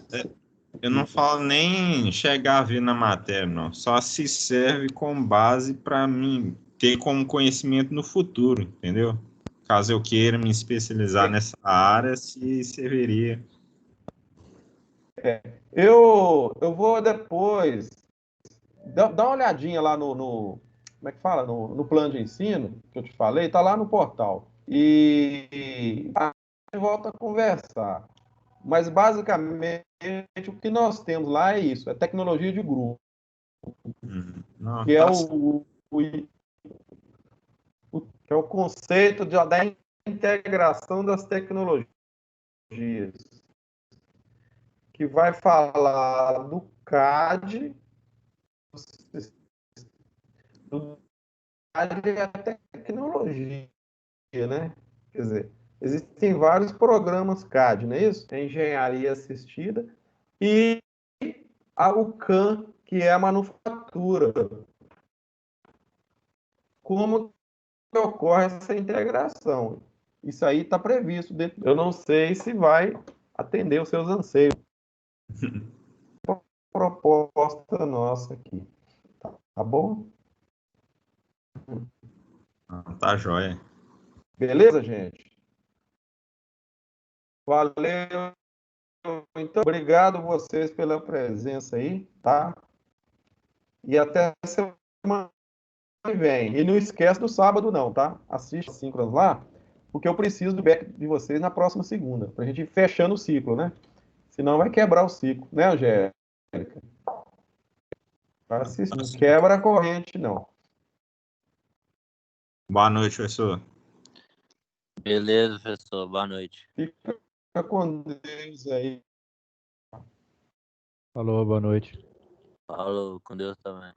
eu não falo nem chegar a ver na matéria, não. Só se serve como base para mim ter como conhecimento no futuro, entendeu? Caso eu queira me especializar nessa área, se serviria. Eu vou depois dar uma olhadinha lá como é que fala? No plano de ensino que eu te falei, está lá no portal. E a gente volta a conversar. Mas basicamente o que nós temos lá é isso, é tecnologia de grupo, Não, que é tá que é o conceito da integração das tecnologias, que vai falar do CAD, do CAD e a tecnologia, né? Quer dizer, existem vários programas CAD, não é isso? É engenharia assistida e o CAM, que é a manufatura. Como que ocorre essa integração? Isso aí está previsto dentro. Eu não sei se vai atender os seus anseios. Proposta nossa aqui. Tá bom? Tá jóia. Beleza, gente? Valeu. Então, obrigado vocês pela presença aí, tá? E até semana que vem. E não esquece do sábado, não, tá? Assiste as síncronas lá, porque eu preciso do back de vocês na próxima segunda, pra gente ir fechando o ciclo, né? Senão vai quebrar o ciclo, né, Angélica? Vai assistir. Não quebra a corrente, não. Boa noite, professor. Beleza, professor. Boa noite. Fica com Deus aí. Falou, boa noite. Falou, com Deus também.